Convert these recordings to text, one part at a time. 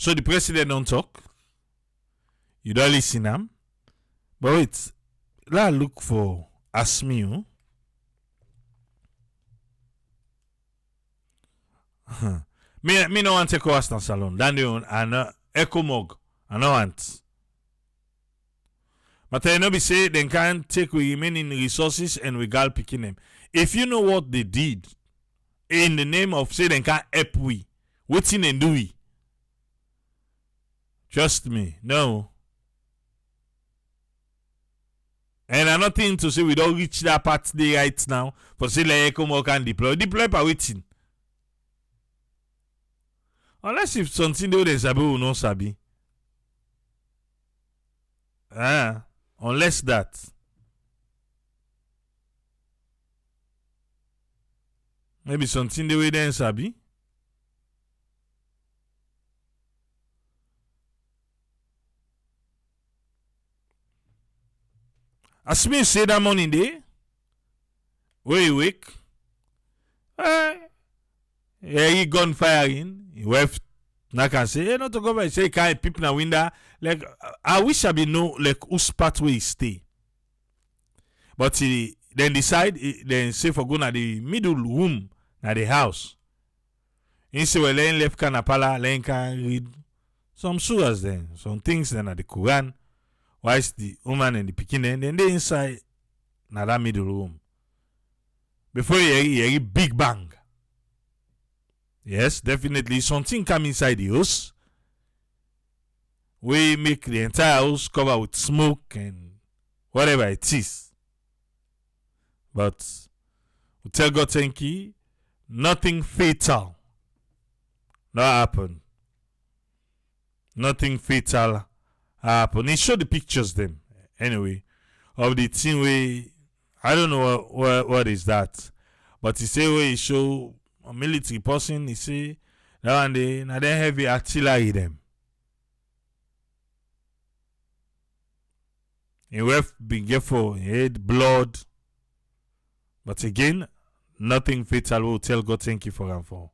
So the president don't talk. You don't listen him. But wait, let's look for Asmiu. me no want to take a Western salon. Then and Echo Mog. I no want. But I know be say they can't take we remaining resources and we gal picking them. If you know what they did in the name of say they can't help we, what's in and do we? Trust me, no. And I'm not thinking to say we don't reach that part there right now for say like Echo Mog can deploy. Deploy by waiting. Unless if something they sabi or no sabi. Unless that. Maybe something the way they sabi. As me say that morning day, where you wake, he gunfire in, he left. I can say, hey, not to go by say, can't peep na window. Like, I wish I be know, like, whose pathway he stay. But he then decide, then say for go na the middle room, na the house. He say, well, then left canapala, then can read some surahs then, some things then at the Quran. Whilst the woman and the pikin then they inside na that middle room. Before you hear big bang. Yes, definitely something come inside the house. We make the entire house cover with smoke and whatever it is. But we tell God thank you, nothing fatal not happen. Nothing fatal happen. He showed the pictures them anyway of the thing where I don't know what is that, but he say where he show a military person. He say that one day now they heavy artillery them. He have been careful. He had blood, but again nothing fatal. We'll tell God thank you for him for.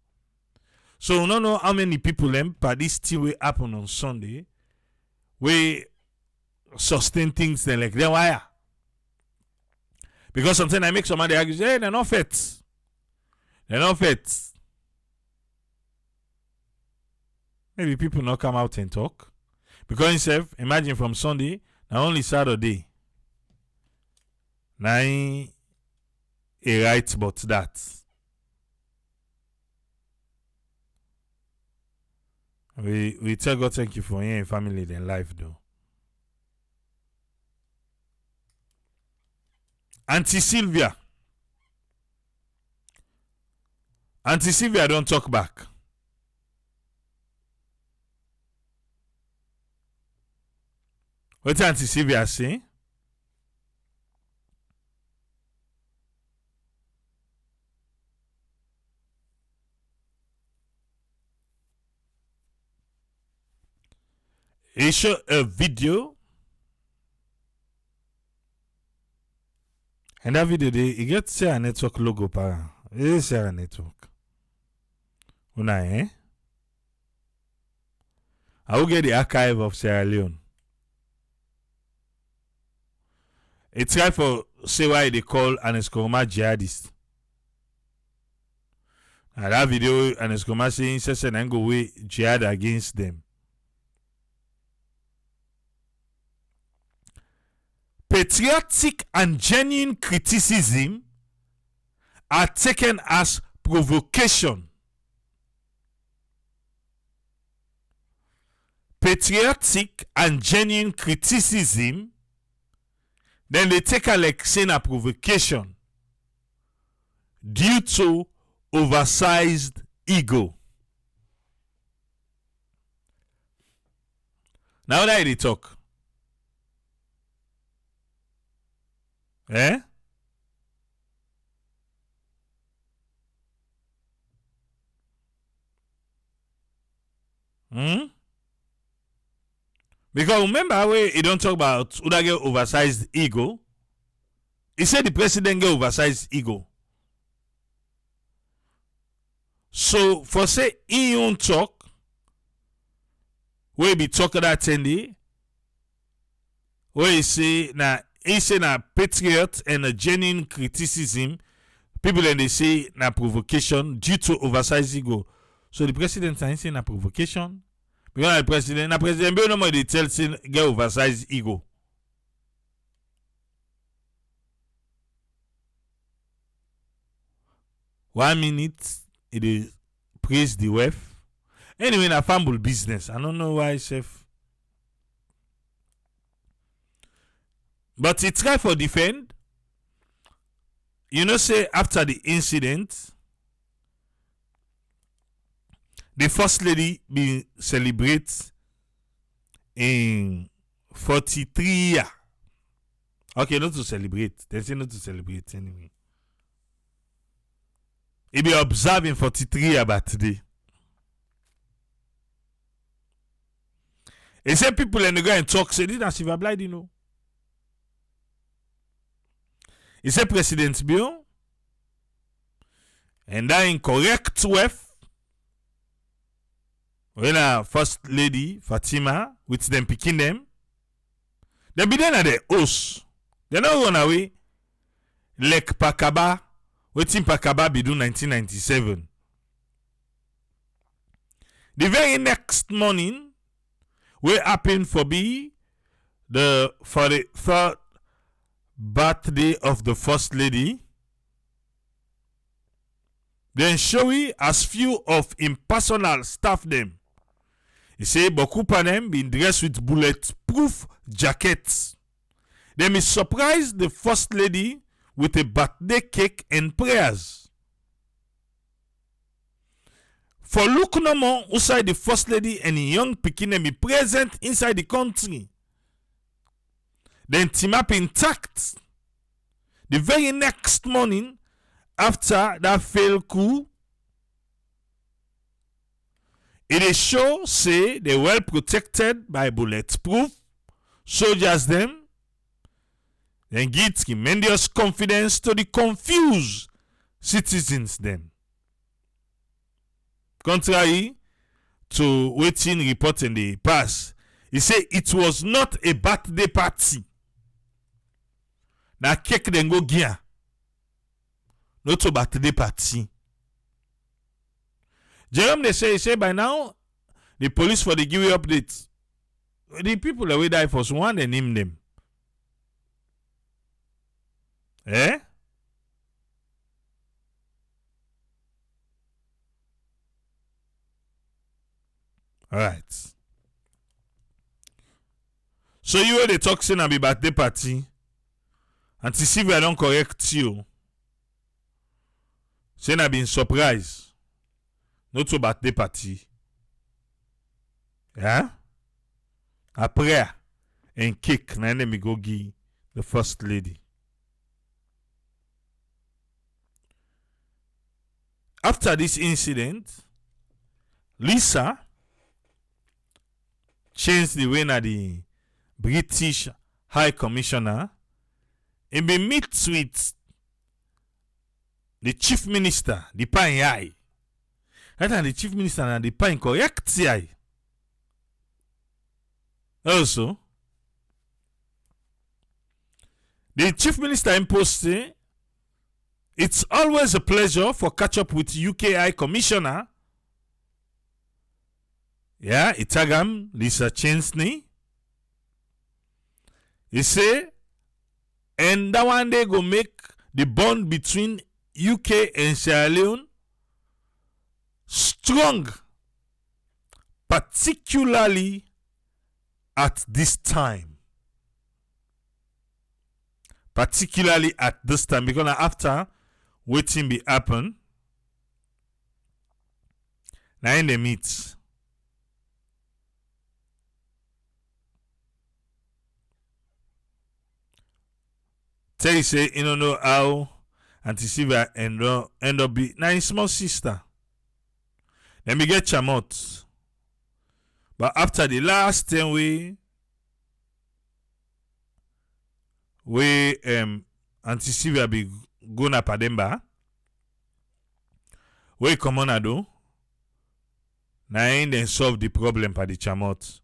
So we don't know how many people them but this thing will happen on Sunday. We sustain things then like then why? Because sometimes I make somebody argue, hey, they're not fit. They're not fit. Maybe people not come out and talk. Because himself, imagine from Sunday, now only Saturday. Now he writes about that. We tell God thank you for your family and life though. Auntie Sylvia don't talk back. What Auntie Sylvia say? He showed a video, and that video he gets Sierra Network logo para. It is Sierra Network. Una I will get the archive of Sierra Leone. It's right for say why they call an Escoma jihadist. And that video an Escoma saying says and go away jihad against them. Patriotic and genuine criticism are taken as provocation. Patriotic and genuine criticism, then they take a like saying a provocation due to oversized ego. Now that they talk. Eh? Because remember where he don't talk about who that get oversized ego. He said the president get oversized ego. So for say he won't talk, where be talk that attendee, where he say na patriot and a genuine criticism. People then they say na provocation due to oversized ego. So the president say na provocation. Because the president be no more they tell say get oversized ego. One minute it is praise the WEF. Anyway, na fumble business. I don't know why, chef. But he try for defend. You know, say after the incident, the first lady be celebrate in 43 years. Okay, not to celebrate. They say not to celebrate anyway. He be observing 43 years birthday. He say people and they go and talk, say this na Sylvia Blyden, you know. He say President Bill and that incorrect WEF when a first lady Fatima with them picking them, they be then at the house. They not run away like Pakaba, waiting Pakaba be do 1997. The very next morning, we happen for the third birthday of the first lady. Then Showy as few of impersonal staff them. He say beaucoup of them been dressed with bulletproof jackets. They may surprise the first lady with a birthday cake and prayers. For look no more outside the first lady and the young pikin be present inside the country. Then team up intact. The very next morning after that failed coup, it is show say they well protected by bulletproof soldiers them. Then give tremendous confidence to the confused citizens them. Contrary to waiting report in the past, he said it was not a birthday party. Na cake then go gear. Not a birthday party. Jerome they say by now the police for the give updates. The people that will die for one they name them. Eh? Alright. So you were the talking about birthday party. And to see if I don't correct you. Saying I've been surprised. Not to birthday party. Yeah? A prayer and cake. Now let me go give the first lady. After this incident, Lisa changed the way that the British High Commissioner and be meet with the Chief Minister, the Pine Eye. That and the Chief Minister and the Pine correct eye. Also, the Chief Minister imposed say, it's always a pleasure for catch up with UKI Commissioner. Yeah, Itagam, Lisa Chensney. He say, and that one day go make the bond between UK and Sierra Leone strong, particularly at this time. Particularly at this time, because after waiting be happen, now in the meet. Tell you say you don't know how Auntie Sylvia end up be now in small sister. Let me get Chamot. But after the last 10 we Auntie Sylvia be going up at Pademba. We come on ado. Now then solve the problem for the Chamot.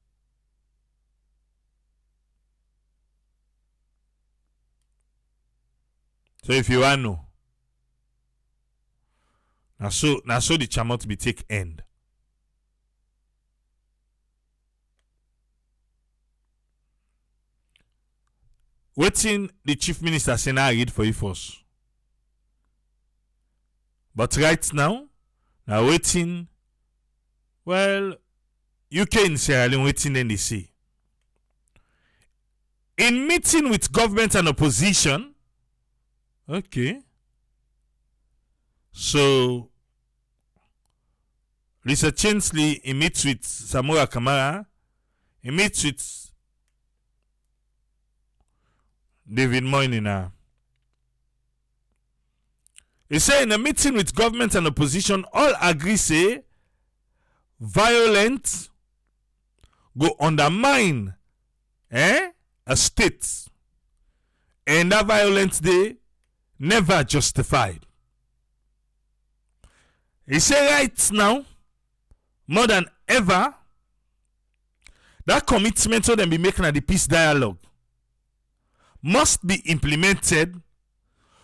So if you want to know, now so the chamot be take end. Waiting the chief minister say now I read for you first. But right now waiting, well, UK in Sierra Leone waiting then they say. In meeting with government and opposition, okay. So Lisa Chensley, he meets with Samora Kamara, he meets with David Moynihan. He said in a meeting with government and opposition, all agree say violence go undermine a state, and that violence they never justified. He said right now, more than ever, that commitment to them be making at the peace dialogue must be implemented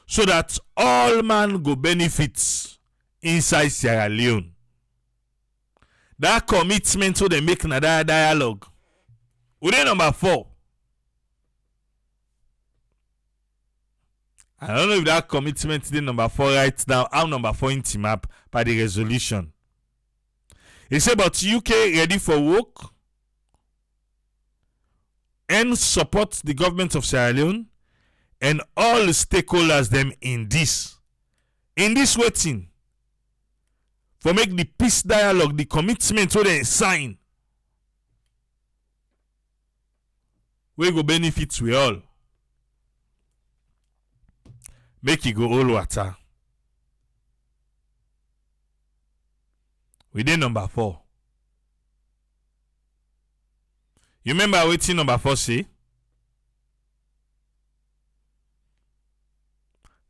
so that all man go benefits inside Sierra Leone. That commitment to them making at that dialogue. Within number 4. I don't know if that commitment is number 4 right now. How number 4 in team up by the resolution. He said, but UK ready for work and support the government of Sierra Leone and all the stakeholders them in this waiting for make the peace dialogue, the commitment to they sign. We go benefits we all. Make it go all water. We did number 4. You remember waiting number 4 say?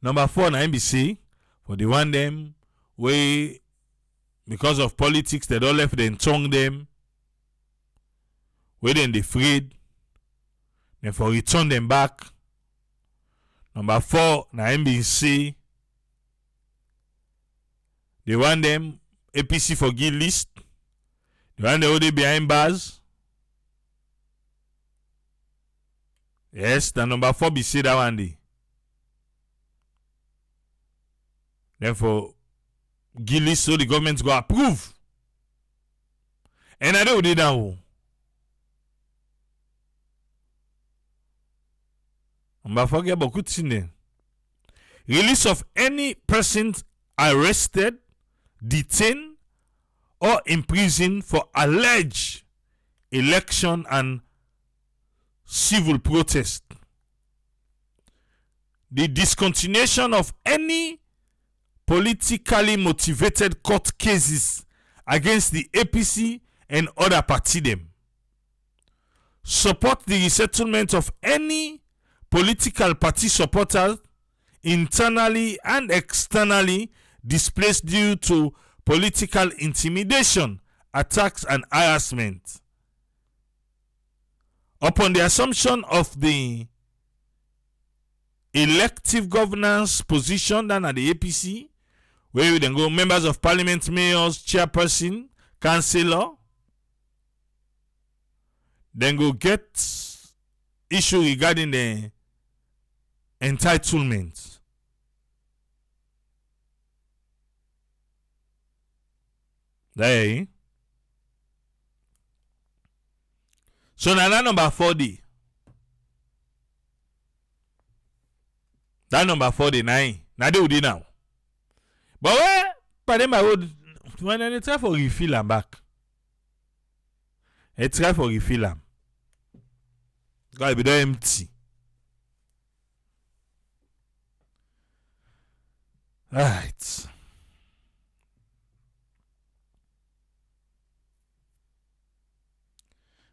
Number 4 na NBC for the one them way because of politics they don't left them tongue them. Where then they freed. Then for return them back. Number 4 na NBC. They want them APC for give list. They want the OD behind bars. Yes, the number 4 be say that one day. Then for give list so the government go approve. And I don't do that. Number 4 get beaucoup de signes. Release of any person arrested, detained, or imprisoned for alleged election and civil protest. The discontinuation of any politically motivated court cases against the APC and other party them. Support the resettlement of any political party supporters internally and externally displaced due to political intimidation, attacks, and harassment. Upon the assumption of the elective governance position done at the APC, where we then go members of parliament, mayors, chairperson, councillor, then go get issue regarding the entitlement. There. So now that number 40. That number 49. Now they would do now. But where? But then I would when they try for refill them back. They try for refill them. God be done empty. Alright.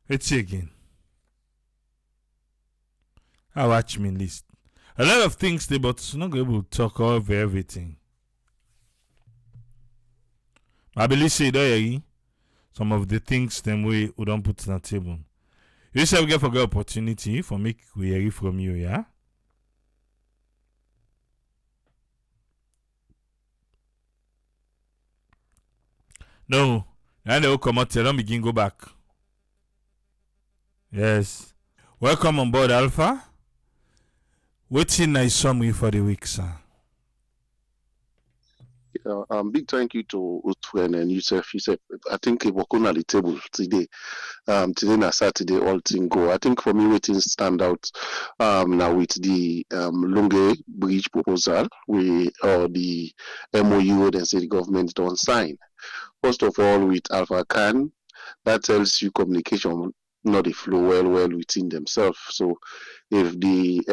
Let's see again. I watch me list. A lot of things there, but not able to talk over everything. I believe say there some of the things them we don't put on the table. You say we get for good opportunity for make we hear from you, yeah? No, and they will come out, don't begin go back. Yes. Welcome on board, Alpha. Waiting I summary for the week, sir. Big thank you to Utwen and Yusuf. I think we work on the table today. Today na Saturday, all thing go. I think for me, waiting stand out now with the Lunge Bridge proposal, or the MOU that say the government don't sign. First of all, with Alpha Khan, that tells you communication not the flow well within themselves. So if the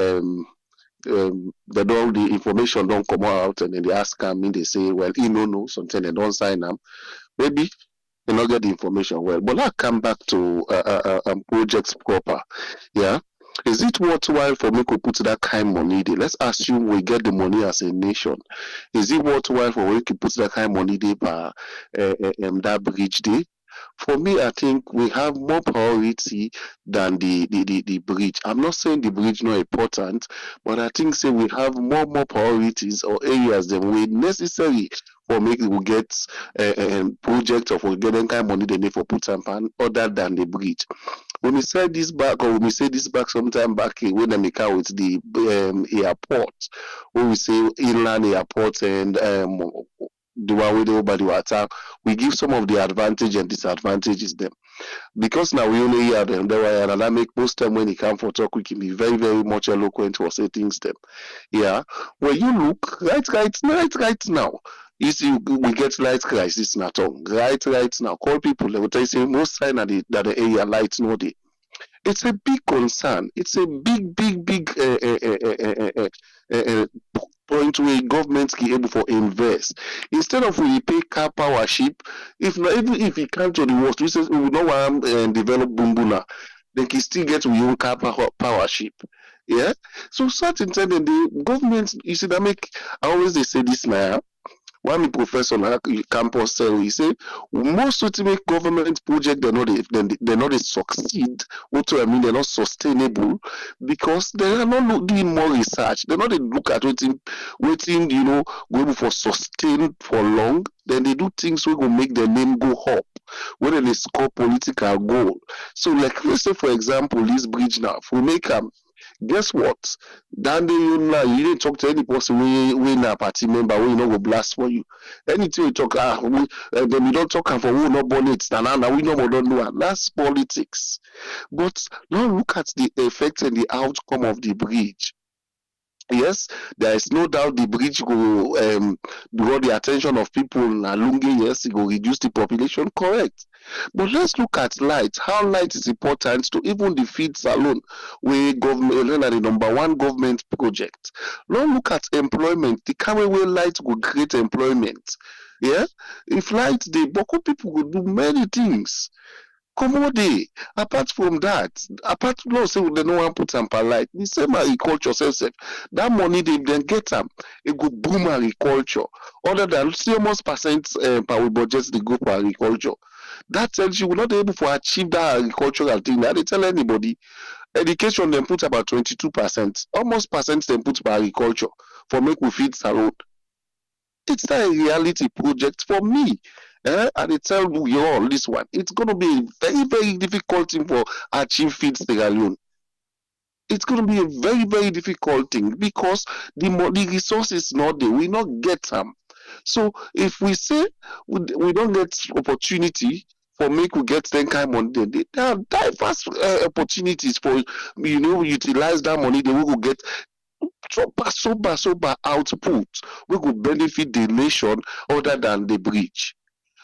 information don't come out and then they ask them, they say, well, he no, something they don't sign them. Maybe they not get the information well. But I come back to projects proper. Yeah. Is it worthwhile for me to put that kind of money there? Let's assume we get the money as a nation. Is it worthwhile for we to put that kind of money there by that bridge there? For me, I think we have more priority than the bridge. I'm not saying the bridge not important, but I think say we have more priorities or areas that we necessary for making we get project or for getting kind of money they need for put and pan other than the bridge. When we said this back, or when we say this back sometime back when they make out with the airport, when we say inland airport and the one with over the water, we give some of the advantage and disadvantages them. Because now we only hear them, there were and that make most time when he come for talk, we can be very much eloquent or say things them. Yeah. When you look right now. You see, we get light crisis now. Right now. Call people, they will tell you say most sign that the area light no day. It's a big concern. It's a big point where government can able for invest instead of we pay car power ship. If not, even if it comes to the worst, we say we don't want develop Bumbuna, they can still get we own car power ship. Yeah. So certain time the government, you see that make I always they say this now. One professor on campus say he say most ultimate government project they not succeed. What I mean they're not sustainable because they are not doing more research. They're not look at waiting going for sustain for long. Then they do things we will make their name go up when they score political goal. So like let's say for example this bridge now, if we make guess what? That day you didn't talk to any person we na party member we no go blast for you. Anything we talk then we don't talk for who not born it now we no more don't know. That's politics. But now look at the effect and the outcome of the bridge. Yes, there is no doubt the bridge will draw the attention of people in Alungi. Yes, it will reduce the population, correct. But let's look at light. How light is important to even the feeds alone, where government are the number one government project. Now look at employment. The kind way light will create employment. Yeah, if light they Boko people will do many things. Commode. Apart from that, apart no say they no one put am per light. The same agriculture self. That money they then get them, it go boom agriculture. Other than see almost percent per budget they go for agriculture. That tells you we're not able to achieve that agricultural thing. That they tell anybody. Education then put about 22%. Almost percent then put for agriculture for make we feed salon. It's not a reality project for me. And they tell you all this one. It's going to be a very difficult thing for achieve feed Sierra Leone. It's going to be a very difficult thing because the resources not there. We not get them. So if we say we don't get opportunity for make we get that kind of money, there are diverse opportunities for utilize that money. They will get sober output. We could benefit the nation other than the bridge.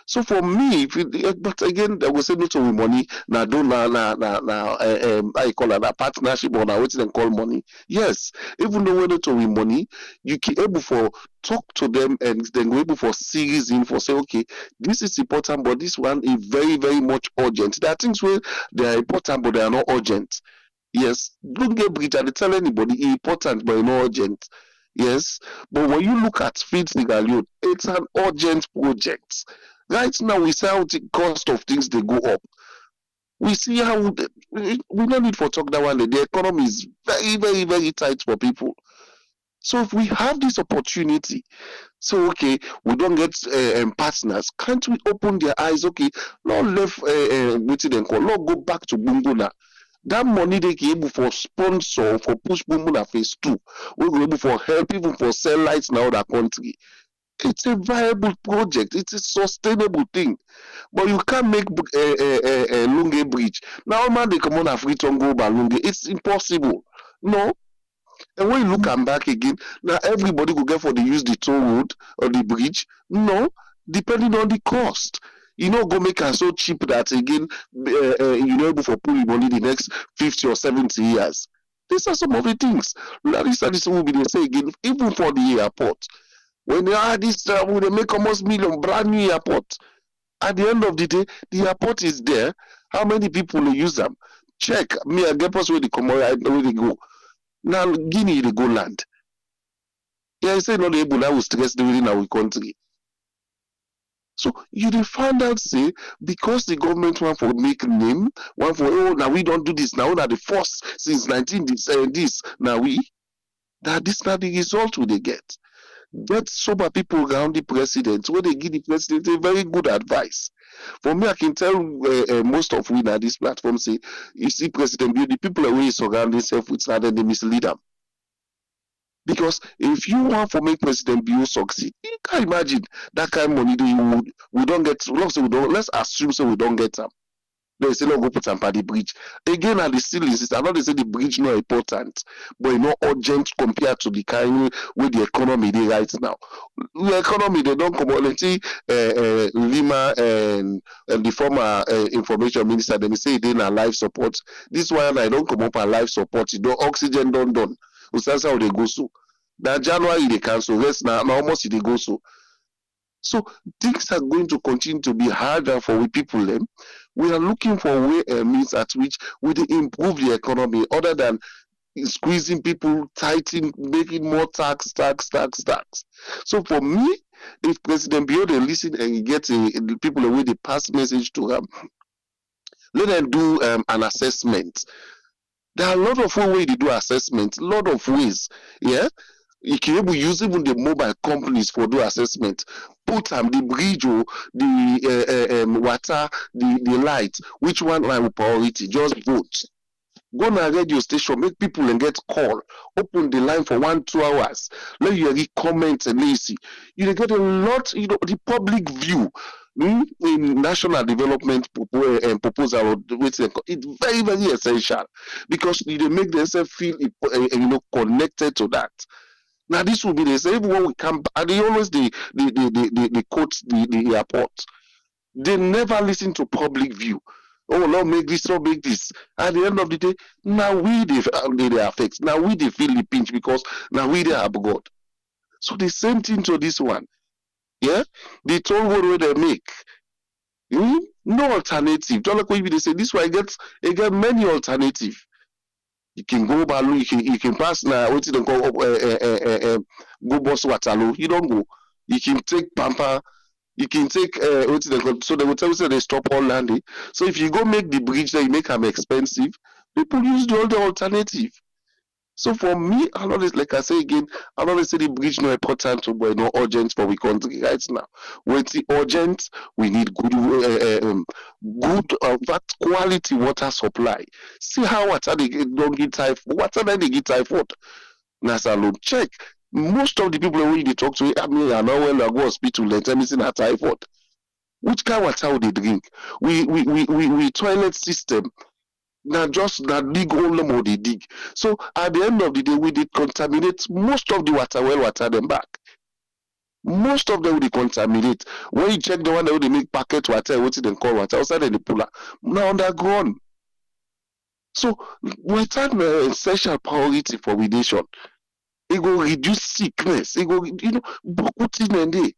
So for me, but again, I will say no to money. Now do I call it a partnership or now what they call money. Yes, even though we're not to money, you can able for talk to them and then go able for series in for say, okay, this is important, but this one is very much urgent. There are things where they are important, but they are not urgent. Yes, don't get bridge and tell anybody important but not urgent. Yes, but when you look at Feed Sierra Leone, it's an urgent project. Right now, we see how the cost of things they go up. We see how we don't need for talk that one. The economy is very tight for people. So if we have this opportunity, so okay, we don't get partners, can't we open their eyes? Okay, not left waiting and call, not go back to Bumbuna. That money they can able for sponsor for push Bumbuna phase 2. We go able for help even for sell lights now that country. It's a viable project. It's a sustainable thing. But you can't make Lunge Bridge. Now man they come on a free to go by Lunge. It's impossible. No. And when you look am back again, now everybody go get for the use the toll road or the bridge. No, depending on the cost. You know, go make am so cheap that again, you know, able for pulling money the next 50 or 70 years. These are some of the things. This will be the say again, even for the airport. When they are this, when they make almost million brand new airport. At the end of the day, the airport is there. How many people will use them? Check. Me, I get us where they come, where they go. Now, Guinea, they go land. Yeah, I say not able now will stress within our country. So you dey find out say because the government want for make name, want for now we don't do this now the first since 19 this now we that this not the result we they get. Get sober people around the president where they give the president a very good advice. For me, I can tell most of we now this platform say you see President Bill, the people away surround themselves with and then they mislead them. Because if you want to make President Bill succeed, you can imagine that kind of money that we don't get. Let's assume so we don't get them. They say no go put some the bridge. Again, and they still insist. I know they say the bridge not important, but not urgent compared to the kind with the economy they right now. The economy they don't come on. Let's see, Lima and the former information minister they say they na life support. This one I don't come up and life support. You know, oxygen don't done. That's how they go so. That January they cancel. Rest now almost they go so. So things are going to continue to be harder for we people. We are looking for way means at which we improve the economy other than squeezing people, tightening, making more tax. So for me, if President Biode listen and get the people away the pass message to them, let them do an assessment. There are a lot of ways they do assessment, a lot of ways. Yeah. You can able use even the mobile companies for do assessment. Put the bridge or the water, the light. Which one will priority? Just vote. Go on a radio station, make people and get call. Open the line for 1-2 hours. Let you read comments and lazy. You get a lot, the public view. In national development proposal, it's very, very essential because they make themselves feel connected to that. Now this will be the same when we come back. And they always they quote the airport. They never listen to public view. Oh Lord, make this or make this. At the end of the day, now we they affect. Now we they feel the pinch because now we they have God. So the same thing to this one. Yeah, the toll road where they make. No alternative. Just like when they say this one get many alternative. You can go Balu, you can pass now. What you don't call go Boss Waterloo. You don't go. You can take Pampa. You can take what you don't call. So they will tell you they stop all landing. So if you go make the bridge, then you make them expensive. People use the other alternative. So for me, I always, like I say again, I always say the bridge no important, but no urgent for we country right now. When it's urgent, we need good that quality water supply. See how water they don't get typhoid. Water they get typhoid. NASA alone check. Most of the people when they talk to me, I mean, I know when I go hospital, they tell me it's not typhoid. Which kind of water would they drink? We toilet system. Now just that big hole more they dig. So at the end of the day, we did contaminate most of the water them back. Most of them will contaminate. When you check the one that they make packet water, what they call water outside the puller, now underground. So water essential priority for we nation. It will reduce sickness. It will put in and day.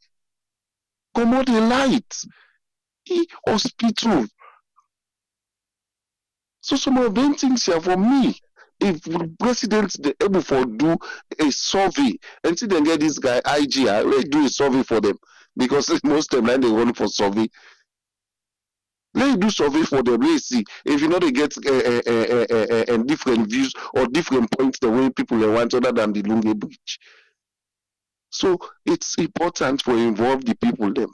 Come out the light. Hospital. So some of them things here for me, if presidents they able for do a survey and see them get this guy IGR, let's do a survey for them because most of them they run for survey. Let do survey for them. Let's see if you know they get different views or different points the way people they want other than the Lunge Bridge. So it's important for involve the people them.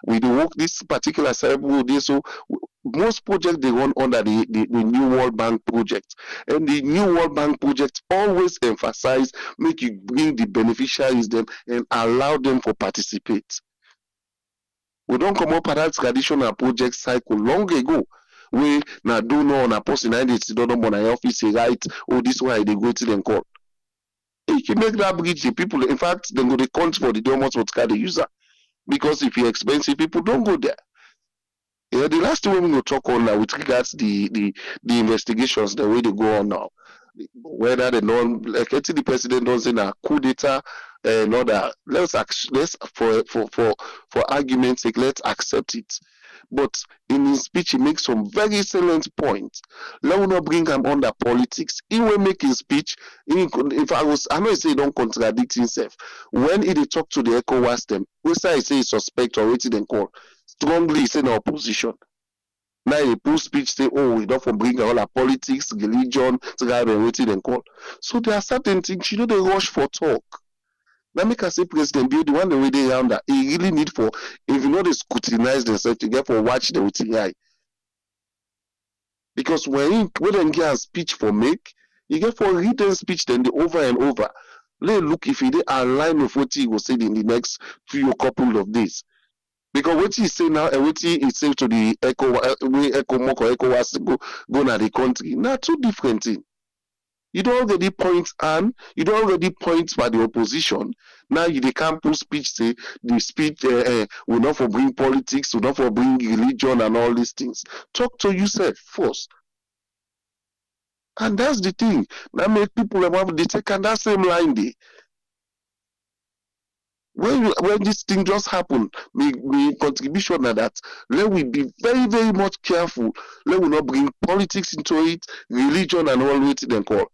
We do work this particular cycle day. So most projects they run under the New World Bank project, and the New World Bank project always emphasize make you bring the beneficiaries them and allow them for participate. We don't come up with that traditional project cycle long ago. We now do know on a person and it's don't know on a office right. Oh, this why they go to them call. If you make that bridge, the people in fact then go the count for the almost what the user. Because if you're expensive, people don't go there. Yeah, the last thing we will talk on now with regards the investigations, the way they go on now, whether the non like the president does in a coup d'etat and all that. Let's for argument's sake, let's accept it. But in his speech, he makes some very salient points. Let me not bring him under politics. He will make his speech. If I know he say he don't contradict himself. When he talk to the ECOWAS them, we say he say he suspect or waiting and call. Strongly he say no opposition. Now he pull speech say, oh, we don't for bring all our politics, religion, tribe and waiting and call. So there are certain things, you know, they rush for talk. Now make us say President Bill, the one the way they around that he really need for, if you know they scrutinize themselves to get for watch the waiting eye. Because when they get a speech for make, you get for written speech then the over and over. Let look if they align with what he will say in the next few couple of days. Because what he say now and what he say to the ECOWAS go na the country, now two different things. You don't already point and you don't already point by the opposition. Now you they can't put speech say the speech will not for bring politics, will not for bring religion and all these things. Talk to yourself first. And that's the thing. That make people have they take on that same line there. When this thing just happened, my contribution at that, let we be very, very much careful. Let we not bring politics into it, religion and all waiting them call.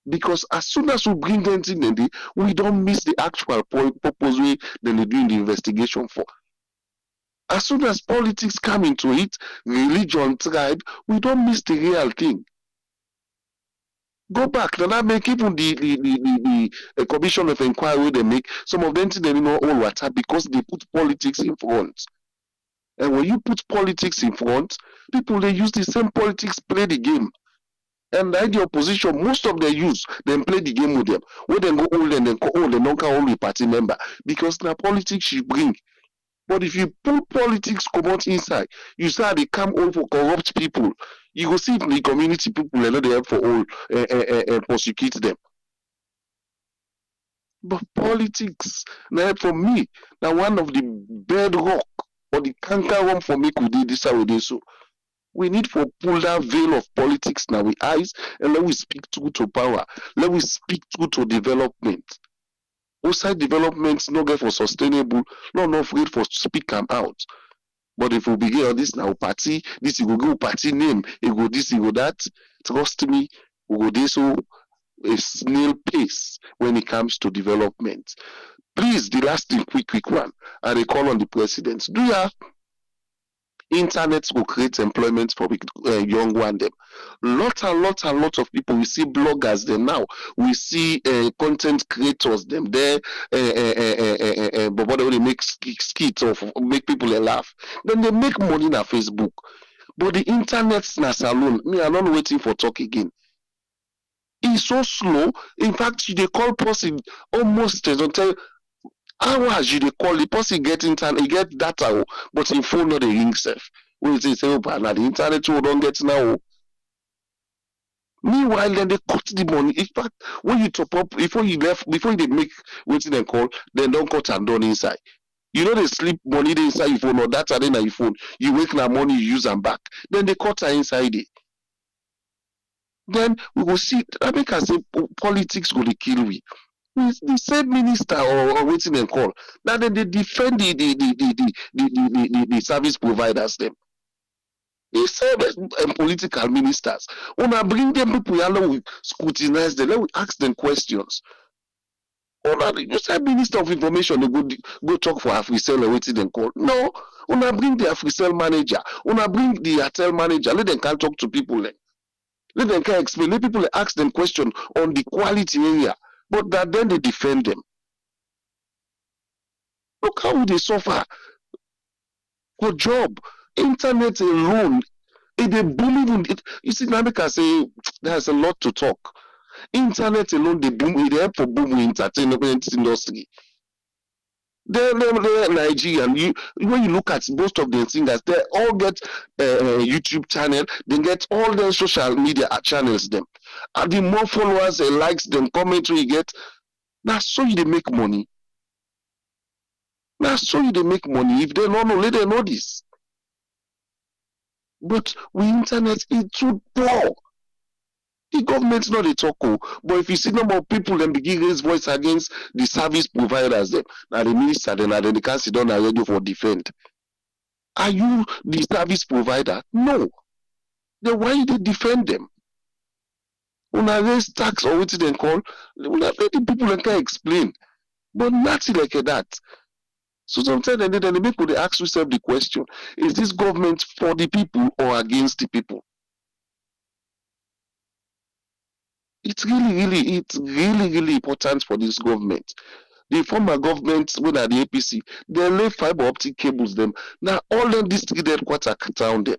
Because as soon as we bring them in, we don't miss the actual purpose way then they doing the investigation for. As soon as politics come into it, religion, tribe, we don't miss the real thing. Go back, then I make even the commission of inquiry they make, some of them they know all water because they put politics in front. And when you put politics in front, people they use the same politics, play the game. And like the opposition, most of them use them play the game with them. When they go old and then go old, they don't call only party member because now politics you bring. But if you put politics come out inside, you say they come all for corrupt people. You go see if the community people are not there for all prosecute them. But politics, now for me, now one of the bedrock or the canker worm for me could do this how we do so. We need to pull that veil of politics now with eyes and let we speak true to power. Let we speak true to development. Outside development, no get for sustainable, not afraid for speak them out. But if we begin on this now party, this you go party name, you go this, you go that. Trust me, we go this so a snail pace when it comes to development. Please, the last thing, quick one, and they call on the president. Do you have internet will create employment for young one them. Lot of people. We see bloggers them now. We see content creators them there. But what they make skits or make people laugh. Then they make money on Facebook. But the internet's na salon. Me, I'm not waiting for talk again. It's so slow. In fact, they call person almost don't tell. Hours you dey call the person get internet, he get data, but him phone not dey ring self. When you say, oh, but now the internet you don't get now. Meanwhile, then they cut the money. In fact, when you top up before you they make waiting and call, then don't cut and done inside. You know they sleep money dey inside your phone or data then your phone. You wake na money you use them back. Then they cut her inside it. Then we will see. I make us say politics go to kill we. The same minister or waiting and call. Now then they defend the service providers them. They serve political ministers. When I bring them people, we scrutinize them, let we ask them questions. You say Minister of Information, they go talk for AfriCell or waiting them call. No, una bring the AfriCell manager, una bring the Airtel manager, let them can talk to people. Let them can explain, let people ask them question on the quality area, but that then they defend them. Look how they suffer for job. Internet alone, they boom. You see, Namika say there's a lot to talk. Internet alone, they boom. They help for boom entertainment industry. They're Nigerian. When you look at most of the singers, they all get YouTube channel. They get all their social media channels. Them, and the more followers, likes, them commentary you get. Now, so they make money. Now, so they make money. If they don't know, let them know this. But with internet, it's too poor. The government's not a talk, but if you see number of people then begin raise voice against the service providers, them now the minister, then they can't sit down and ready for defend. Are you the service provider? No. Then why they defend them? Una raise tax or what they call, una let the people can explain, but nothing like that. So sometimes then the people they ask yourself the question: is this government for the people or against the people? It's really important for this government. The former government, when at the APC, they lay fiber optic cables them. Now all them district headquarters down them.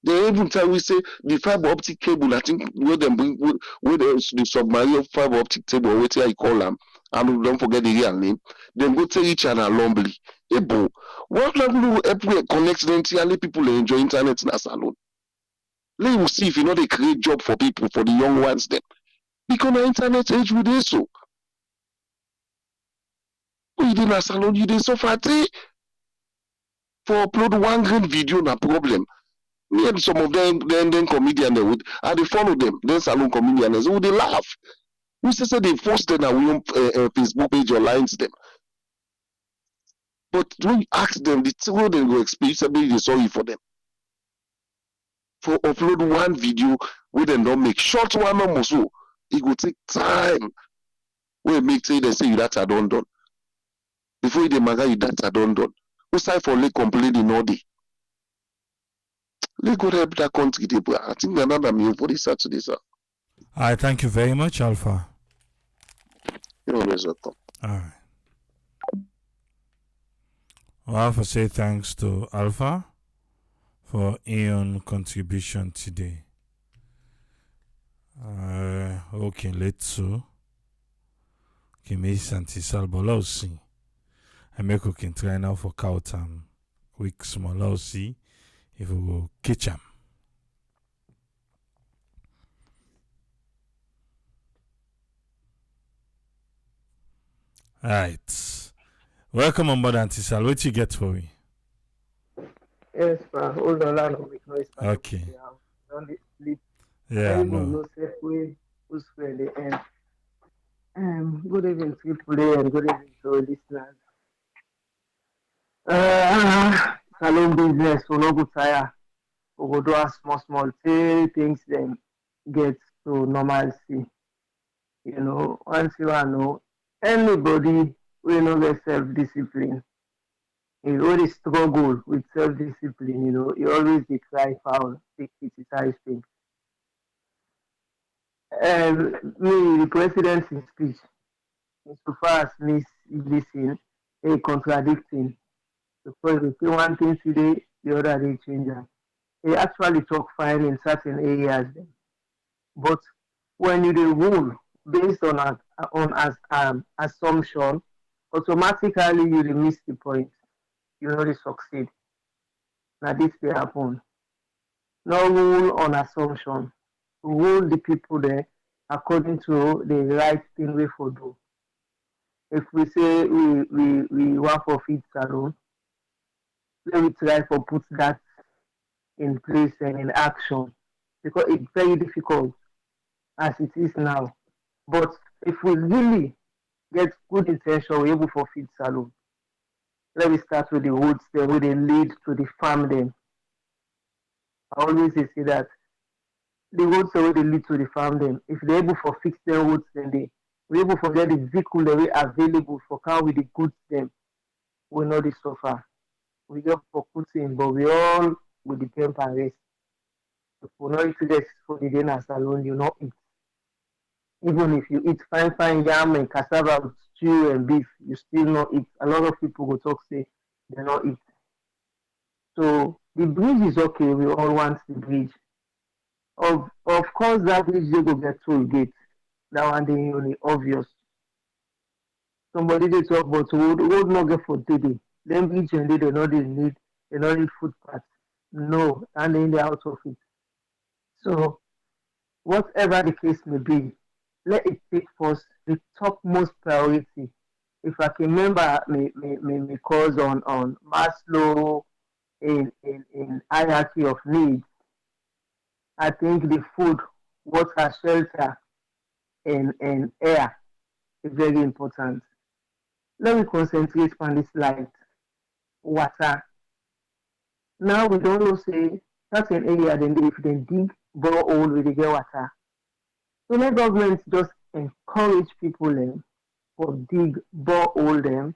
They even tell we say the fiber optic cable, I think where them bring where the submarine fiber optic cable, or whatever you call them, and don't forget the real name, then go tell each other lumbly. Hey bro, what level help connect them to people enjoy internet in a salon? Let you see if you know they create job for people, for the young ones then. Because the internet age with this so. You did a salon, you did suffer for upload one great video na problem. Me and some of them then comedian they would they follow them, then salon comedians would they laugh. We say they force them and we on Facebook page or lines them. But when you ask them, the thing they go explain, they sorry for them. For upload one video we then don't make short one almost so it will take time. We make say they say you that are done. Before they maga you that are done. We say for late complaining all day. Let go help that country. I think another meal for this Saturday, sir. I thank you very much, Alpha. You're always welcome. All right. Well, I have to say thanks to Alpha for Ion contribution today. Okay, let's so. Okay, me santi salbola aussi. I make we can try now for Kautam. Quick small aussi. If we go catch him. Alright. Welcome on board, Antisal. What you get for me? Yes, but hold on, okay. Don't sleep. Yeah, no. Who's the end. Good evening, Triple and good evening to listeners. Salon business, we no go tire. We go do a small till things then get to normalcy. You know, once you know, anybody will know their self-discipline. You always struggle with self-discipline, you know, you always dey cry foul, dey criticize things. Me, the president's speech, so far as me listen, a contradicting. Because they say one thing today, the other day change. They actually talk fine in certain areas, but when you do rule based on assumption, automatically you dey miss the point. You know they succeed. Now this will happen. No rule on assumption. Rule the people there according to the right thing we for do. If we say we want for feed salon, let me try for put that in place and in action because it's very difficult as it is now. But if we really get good intention, we're able for feed salon. Let me start with the roads then where they lead to the farm then. I always say that the roads where they lead to the farm then. If they're able for fix their roads then We even forget the vehicle that we available for car with the goods them. We know the suffer. We just for putting, but we all with the temp and rest. If we not eat this for the dinner alone, you not eat. Even if you eat fine yam and cassava with stew and beef, you still not eat. A lot of people will talk say they not eat. So the bridge is okay. We all want the bridge. Of course, that bridge they go get toll gate. That one they only obvious. Somebody they talk about road not get for today. Then bridge and they not need footpath. No, and then they out of it. So whatever the case may be, let it take first the topmost priority. If I can remember me cause on Maslow in hierarchy of needs, I think the food, water, shelter, and air is very important. Let me concentrate on this light, water. Now we don't know say certain area then if they dig borehole we dey get water. So let government just encourage people for dig borehole them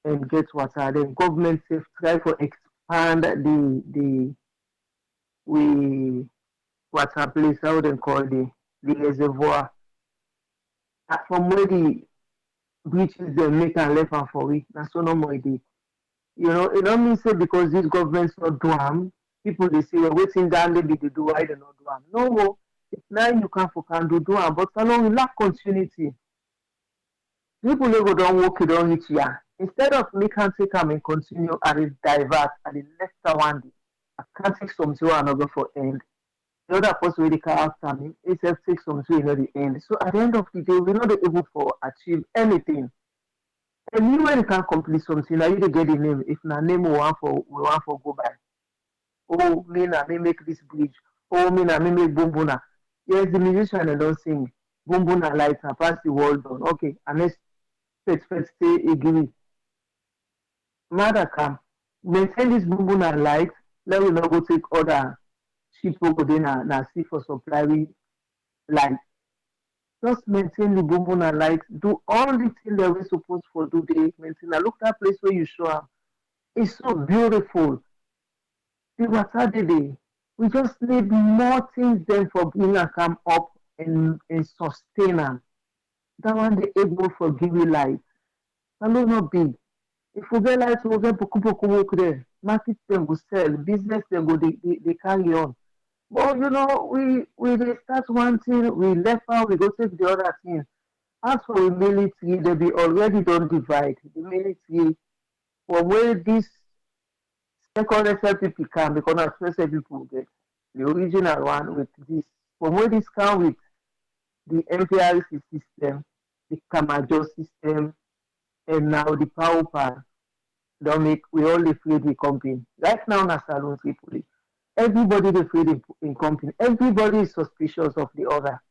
and get water. Then government say try to expand the we water place how they call the reservoir from where the breaches them make and left am for we. Na so no more e dey. You know, it don't mean say because these governments not do am, people they say, well, waiting down maybe they do why they not do am. No, it's now you can do am, but I know we lack continuity. People never don't work it on each year. Instead of me can take am and continue and it divert and the next one day, I can't take something and another for end. The other person really can after me, it's just take something at the end. So at the end of the day, we're not able to achieve anything. And you when you can complete something, now you dey get the name. If na name we want for go by. Oh, me na me make this bridge. Oh, me na me make bumbuna. Yes, the musician they don't sing. Bumbuna lights and pass the world on. Okay, and let's stay agree. Mother come. Maintain this bumbuna light. Let we not go take other ship go there na see for supply we light. Just maintain the bumbuna light. Do all the things that we're supposed to do. They maintain. Now look that place where you show up. It's so beautiful. The water day. We just need more things than for bring and come up and sustain them. That one they able for give you light. That will not be. If we get light, we get boku work there. Market them will sell. Business them go they carry on. But you know, we dey start one thing, we left out, we go take the other thing. As for the military, they be already don't divide. The military, from where this second SLPP can, because now special people get the original one with this. From where this come with the MPRC system, the Kamajo system, and now the power pan, don't make we all afraid the company. Right now, na salon people. Everybody is afraid in company. Everybody is suspicious of the other.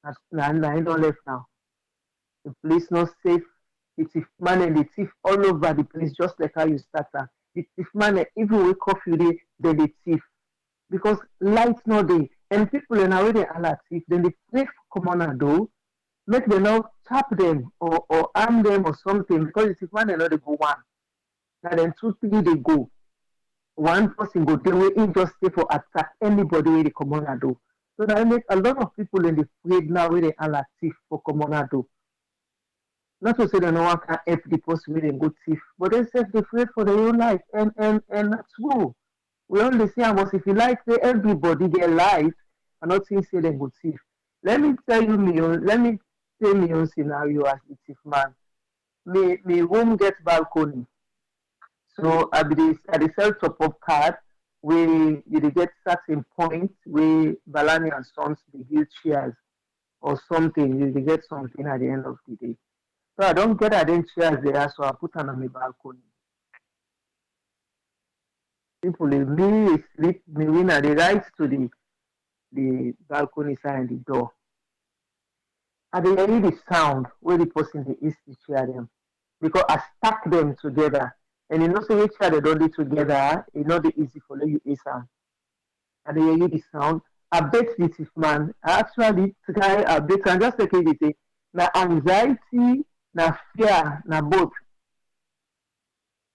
And I don't left now. The place not safe. The thief man and the thief all over the place, just like how you started. The thief man, if you wake up you day, then the thief. Because light not there. And people are already alert thief, then they pray for commoner door, make them now tap them or arm them or something, because the thief man and not they go one. Now then 2, 3 they go. One person go there where he just stay for attack anybody where they come on do. So that make a lot of people in the afraid now where they are active for come on do. Not to say that no one can help the person where they go thief, but they say they afraid for their own life and that's true. We only say almost if you like say everybody their life and not think say they go thief. Let me tell you let me tell me own scenario as the thief man. Me room get balcony. So at the sell top of card where you dey get certain point where Balani and Sons they give shares or something, you dey get something at the end of the day. So I don't get at them shares there, so I put on my balcony. People me sleep, me win at the right to the balcony side the door. And they hear the sound where the person they is to share them. Because I stack them together. And you know, say which they don't do together, it's not easy for you to sound. And then you hear the sound. I bet this is man. I actually try I bet and just like it, Now anxiety, now fear, now both.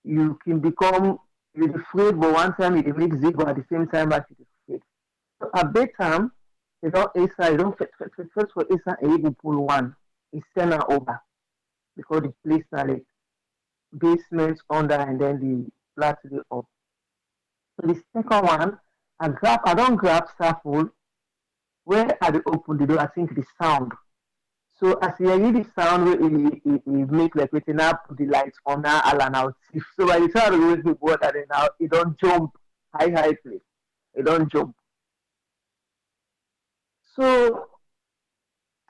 You can become you're afraid, but one time you make zero at the same time as you're afraid. So at bedtime, you don't answer, you don't first for answer and you pull one. It's send over because the place now like basement under and then the flat is up. So the second one, I don't grab sample where I dey open the door, I think the sound. So as you hear the sound wey e make like wetin now put the light on now alarm out thief. So by the time I wake up water then now e don jump high place. E don jump. So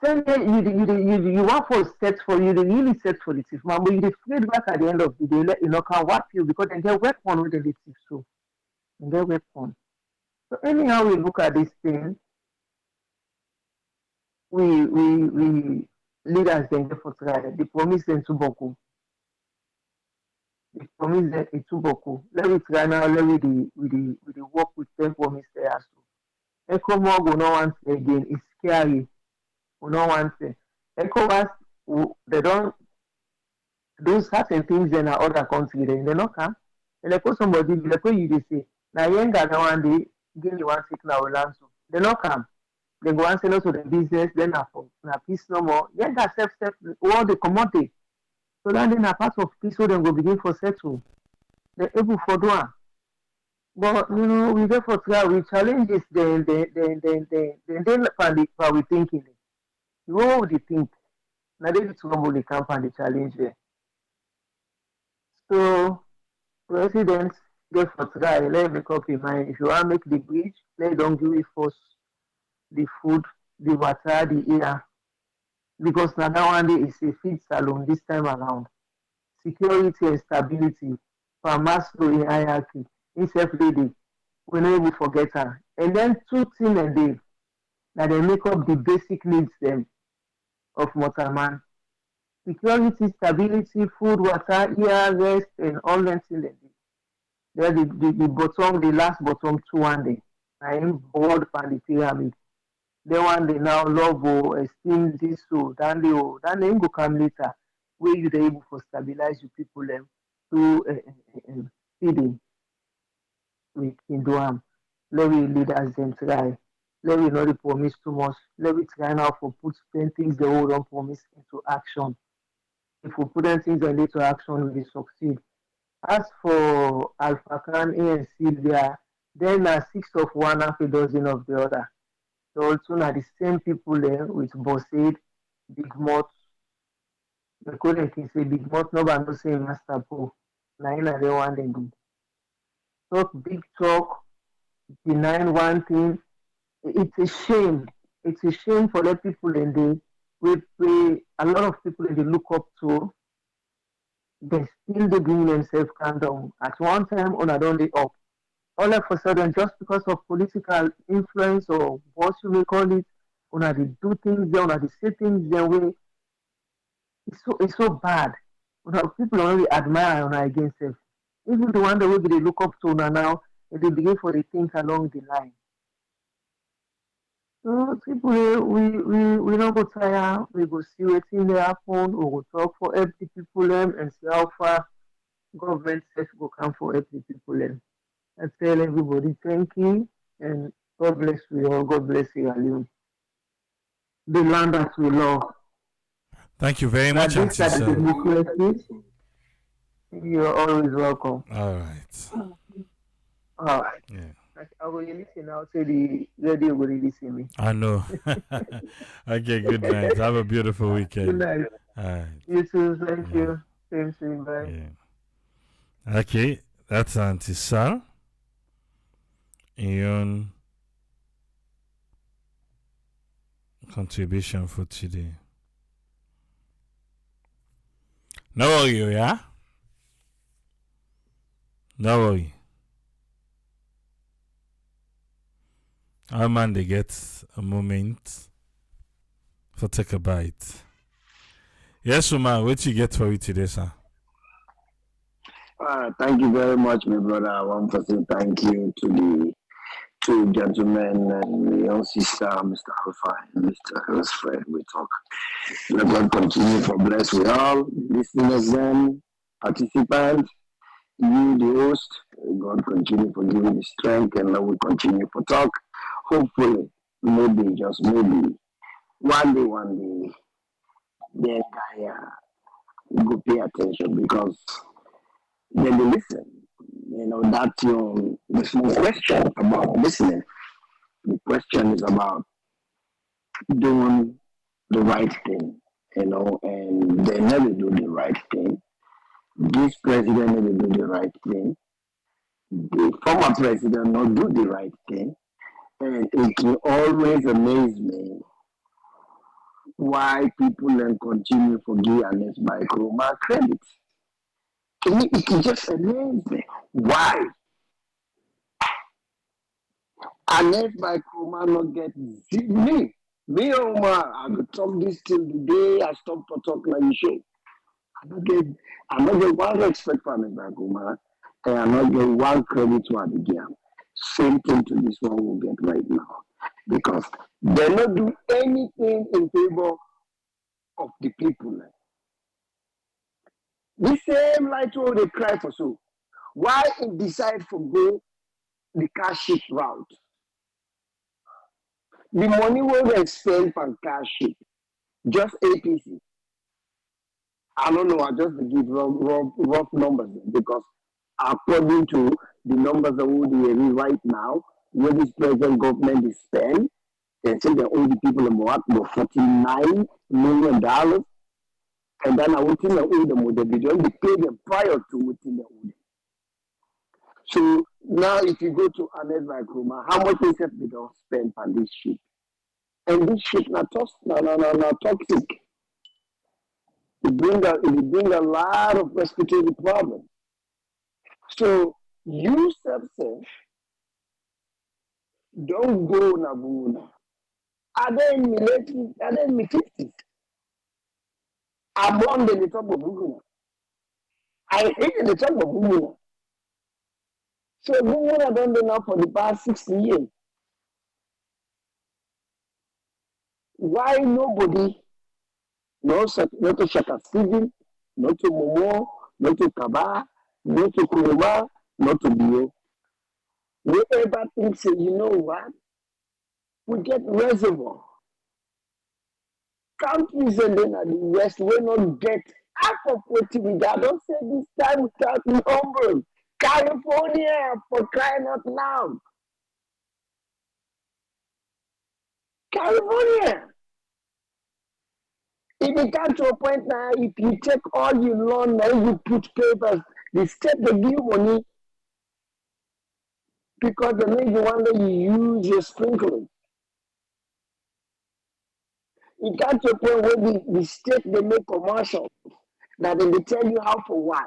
then you want for set for you dey really set for the thief man, but you dey afraid back at the end of the day let you no can whap you because dem get weapon wey dem dey thief so. Dem get weapon. So anyhow we look at this thing, we leaders dem get for try. They promise them to boku. They promise them a to boku. Let me try now. Let me the work with them promise there as well. Echo more go no want again. It's scary. We no want it. Echo was they don't do certain things in other country. They no can. And like somebody like what you dey say. Now younger now one day give you one sick now will answer. They no come. They go and sell us to the business, then na peace no more. Yet that step all the commodity. So then a part of peace so then go begin for settle. They're able for do am. But you know, we go for try, we challenge this then we thinking. You know what they think. Now they to come the camp and the challenge there. So presidents get for try, let me make up your mind. If you want to make the bridge, let don't give it first the food, the water, the air. Because now that one day is a feed salon this time around. Security and stability from Maslow in hierarchy. In self-lady, we not able forget her. And then two things a day that they make up the basic needs them of mortal man. Security, stability, food, water, air, rest, and all that things. Then the bottom, the last bottom two one day. I am bored from the pyramid. Then one day now love or esteem this so then they go come later where you dey able to stabilize your people through feeding we can do am. Let we leaders them try. Let we not promise too much. Let we try now for put things the whole don't promise into action. If we put them things into action, we will succeed. As for Alpha Khan, A and Sylvia, then 6 of one, half a dozen of the other. So also now the same people there with Bossade, Big Mouth. The code can say Big Mouth, no but no say Master Po. Now in the one they do. Talk big talk, deny one thing. It's a shame. It's a shame for the people in the we a lot of people they look up to. They still they bring themselves calm down. At one time on a don't they up. All of a sudden, just because of political influence or what you may call it, una they do things there, una they say things their way. It's so bad. People only admire una against them. Even the one that we they look up to una now, they begin for the think along the line. So people we don't go tire, we go see what's in the happen, we go talk for help the people and see how far government says go come for help the people I tell everybody thank you and God bless you all. God bless you, Leone. The land that we love. Thank you very much, This Auntie that Sal. democracy, you're always welcome. All right. All right. Yeah. I will listen now to the radio will listen me. I know. Okay, good night. Have a beautiful weekend. Good night. All right. You too, thank Yeah. you. Same to you, bye. Yeah. Okay, that's Auntie Sal. Your contribution for today. No worry, yeah? No worry. Our man, they get a moment for take a bite. Yes, woman, what you get for you today, sir? Thank you very much, my brother. I want to say thank you to the two gentlemen, and your sister, Mr. Alpha, and Mr. Hillsfred. We talk. Let God continue for bless we all, listeners and participants, you, the host. God continue for giving the strength, and let we continue for talk. Hopefully, maybe, just maybe, one day, the entire go pay attention because then they listen. That's the small question about listening. The question is about doing the right thing, and they never do the right thing. This president never do the right thing. The former president not do the right thing. And it will always amaze me why people then continue to give Ernest by Chroma credit. It can just amaze me. Why? Ernest by Chroma not get me. Me, Omar, I could talk this till the day I stop to talk like you should. I don't get one respect for Ernest by Chroma, and I don't get one credit to Abigail. Same thing to this one we'll get right now. Because they not do anything in favor of the people. The same like what they cry for so. Why it decide for go the cash ship route? The money will they spend on cash ship, just APC. I don't know, I just give rough numbers because according to the numbers that we right now, where this present government is spent, they say they owe the people about $49 million. And then I would think they owe them, they pay them prior to what they owe them. So now if you go to Ernest by Chroma, how much is they don't spend on this ship? And this ship not toxic. It bring a lot of respiratory problems. So you self don't go Nabuna. Are they in military? Are they in my 50s? I'm born in the top of Buguna. I hate the top of Buguna. So Buguna done now for the past 60 years. Why nobody, not to Shaka Steven, not to Momo, not to Kaba, not to Kuruma, not to Bio. Whoever thinks, you know what? We get reservoir. Countries and then at the West will not get half of what we got. Don't say this time without numbers. California, for crying out loud. California. If you come to a point now, if you take all you learn and you put papers, the state they give money because they make you wonder you use your sprinkling. It got to a point where the state they make commercials that they tell you how for what.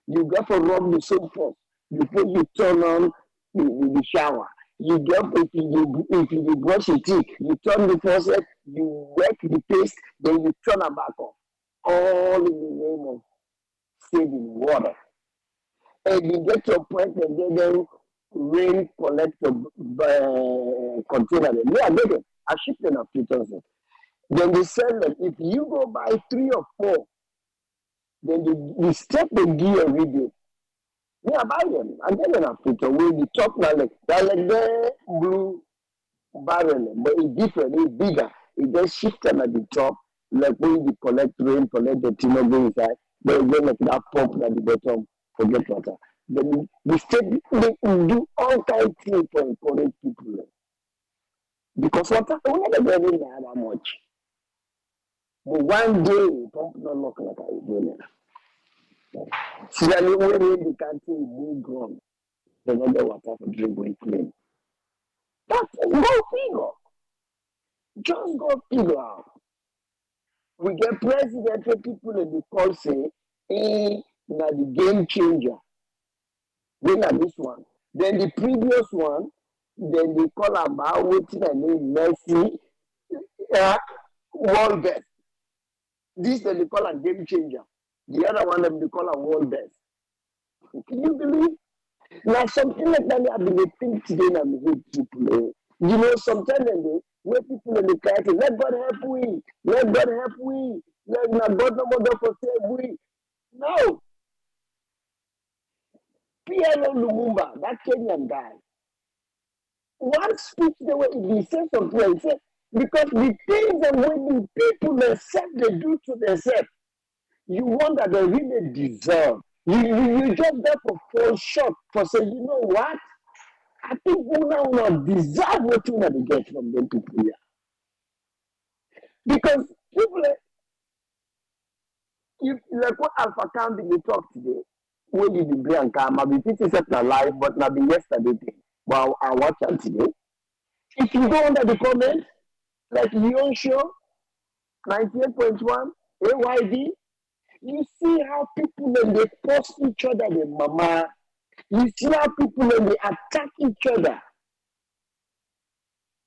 You got to rub the soap first before you turn on the shower. You get if you brush your teeth, you turn the faucet, you wet the paste, then you turn it back off. All in the name of saving water. And you get to a point that they rain collect the container. Me, I get it. I ship them up 2,000. Then they sell them. If you go buy 3 or 4, then the step they give every day. Me, I buy them. I get them up 2,000. When you talk now, like the blue barrel, but it's different. It's bigger. It just shift them at the top. Like when you collect rain, collect the timber go inside. Then you like that pump at the bottom. Forget water. Then the state they do all kinds of things to encourage people. Because water, we never get in there that much. But one day, pump not look like I do now. See, that when the country move ground, they don't get water for drinking clean. That's go figure. Just go figure out. We get presidential people in the call say, hey, now the game changer. We not this one. Then the previous one, then they call about waiting and name Messi, world best. This they call a game changer. The other one they call a world best. Can you believe? Now something like that I've been think today and I'm with people. You know, sometimes when people in the cry, let God help we, let God help we, let God no more for save we. No, PLO Lumumba, that Kenyan guy, one speech the way he said something, he said, because the things that when the people themselves they do to themselves, you wonder they really deserve. You just therefore fall short for saying, you know what? I think we now deserve what we want to get from them people here. Because people, like what Alpha Camby they talk today, when you be and come, I be thinking set my life, but not be yesterday thing. Well, I watch them today. If you go under the comment, like Leone Show, 98.1, AYD, you see how people when they post each other, the mama. You see how people when they attack each other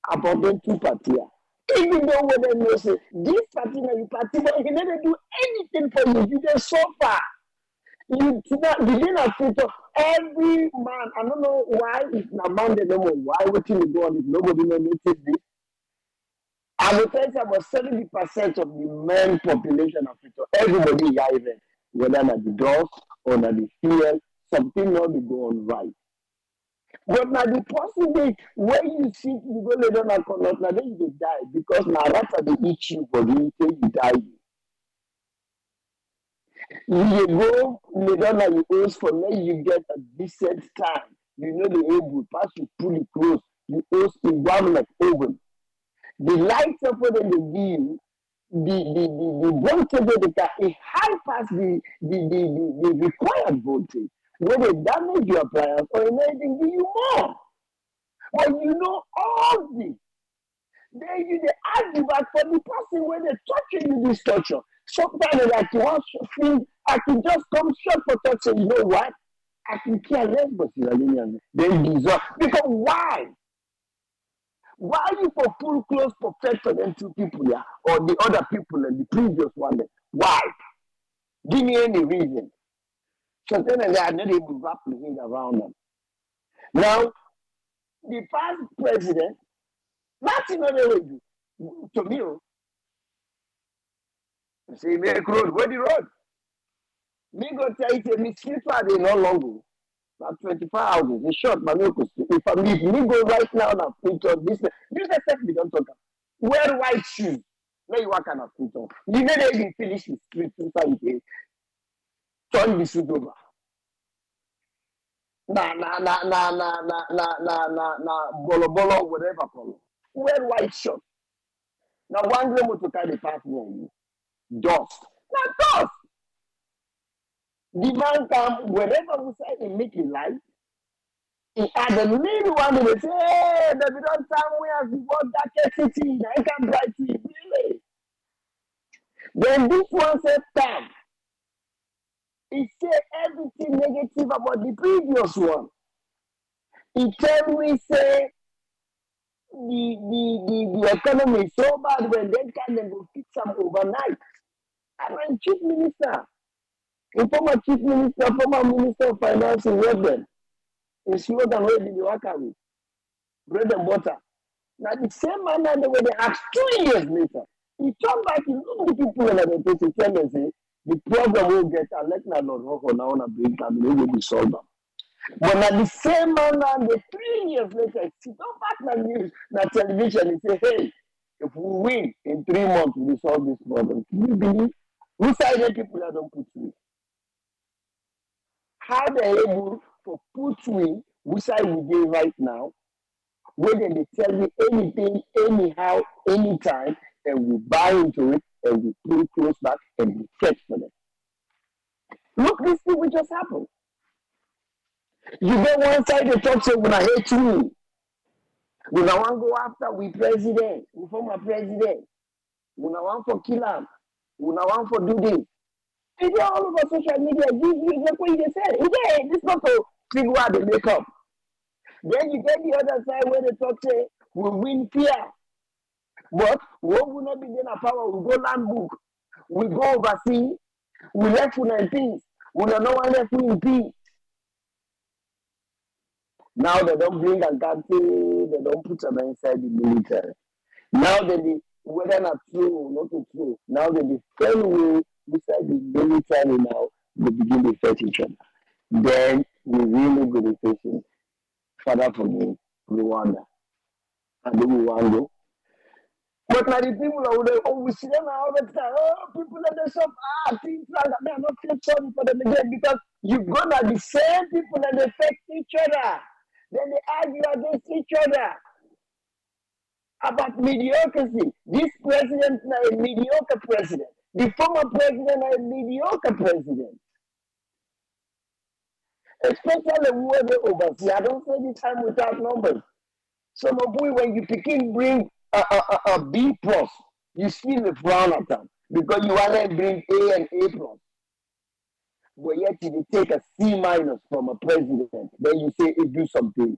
about them two parties. Even though when they know say this party and you party, but he never do anything for you. You just suffer. You didn't have to every man. I don't know why if na man they don't know why waiting to go on if nobody may notice this. I will tell you about 70% of the men population of Africa, everybody here even, whether at the doors or at the field, something not be going right. But now the person they when you see you go lay down and cannot now then you die because now rats they eat you but you say you die. You go lay down and you host for now you get a decent time. You know the able pass you pull it close, you host in one like oven. The lights of what they give you, the voltage of the car, it high past the required voltage. When they damage your appliance or anything, give you more. But you know all this. Then you they argue back for the person when they touching you this torture. Sometimes like you want to feel I can just come short for touching. You know what? I can care less, but you then deserve because why? Why you for full close perfect for them two people here or the other people and the previous one? Why? Give me any reason. So then they are not able to wrap the head around them. Now, the past president, nothing other way do. To me, say make road, where the road? Me go tell you, me skip they no longer. About 24 hours, it's short, but if I leave, me go right now and put on this stuff we don't talk about. Wear white shoes. No, you what kind of put on. You never even finish the street inside here. Turn the suit over. Bolo, whatever color. Wear white shirt. Now one gram to carry the pass on you. Dust. Now dust. The man come wherever we say he make it light. He had a little one they say, hey, the don't time we have the world darkest city. I can bright to it. Really? Then this one said time. He said everything negative about the previous one. He tell me say the economy is so bad when they can go fix them overnight. And I'm chief minister. The former chief minister, former minister of finance in Redden. In slogan where did you work with? Bread and butter. Now the same man that when they asked 2 years later, he turned back, he looked at the people and they tell them, say, the problem will get, and let me not hope on now bring them, it will be solved. But now the same man and the 3 years later, he don't back na news, na television, he say, hey, if we win in 3 months, we solve this problem. Can you believe? Which side the people that don't put me? How they able to put me, which side we do right now, when they tell me anything, anyhow, anytime, and we buy into it, and we put it close back, and we fetch for them. Look, this thing will just happen. You get one side they talk say when I hate you. When I want to go after we president, we former president. When I want for kill him. When I want for do this. It's all over social media. You like what you said. Again, this not to figure out the makeup. Then you get the other side where they talk say we win fear. But what will not be in our power? We go land book. We go overseas. We left in peace. We don't know one left in peace. Now they don't bring a country, they don't put them inside the military. Now whether not true or not true, now they defend way inside the military now, they begin to fight each other. Then we really go to facing Father for me, Rwanda. And then we want to. But now the people are there, we see them all the time. Oh, people that they suffer, things like that. They are not feel sorry for them again because you're gonna the same people that they affect each other. Then they argue against each other about mediocrity. This president is a mediocre president. The former president is a mediocre president. Especially when they oversee. I don't say this time without numbers. Some of you, when you begin bring a B plus, you still frown at them because you want to bring A and A plus. But yet you take a C minus from a president, then you say he do something.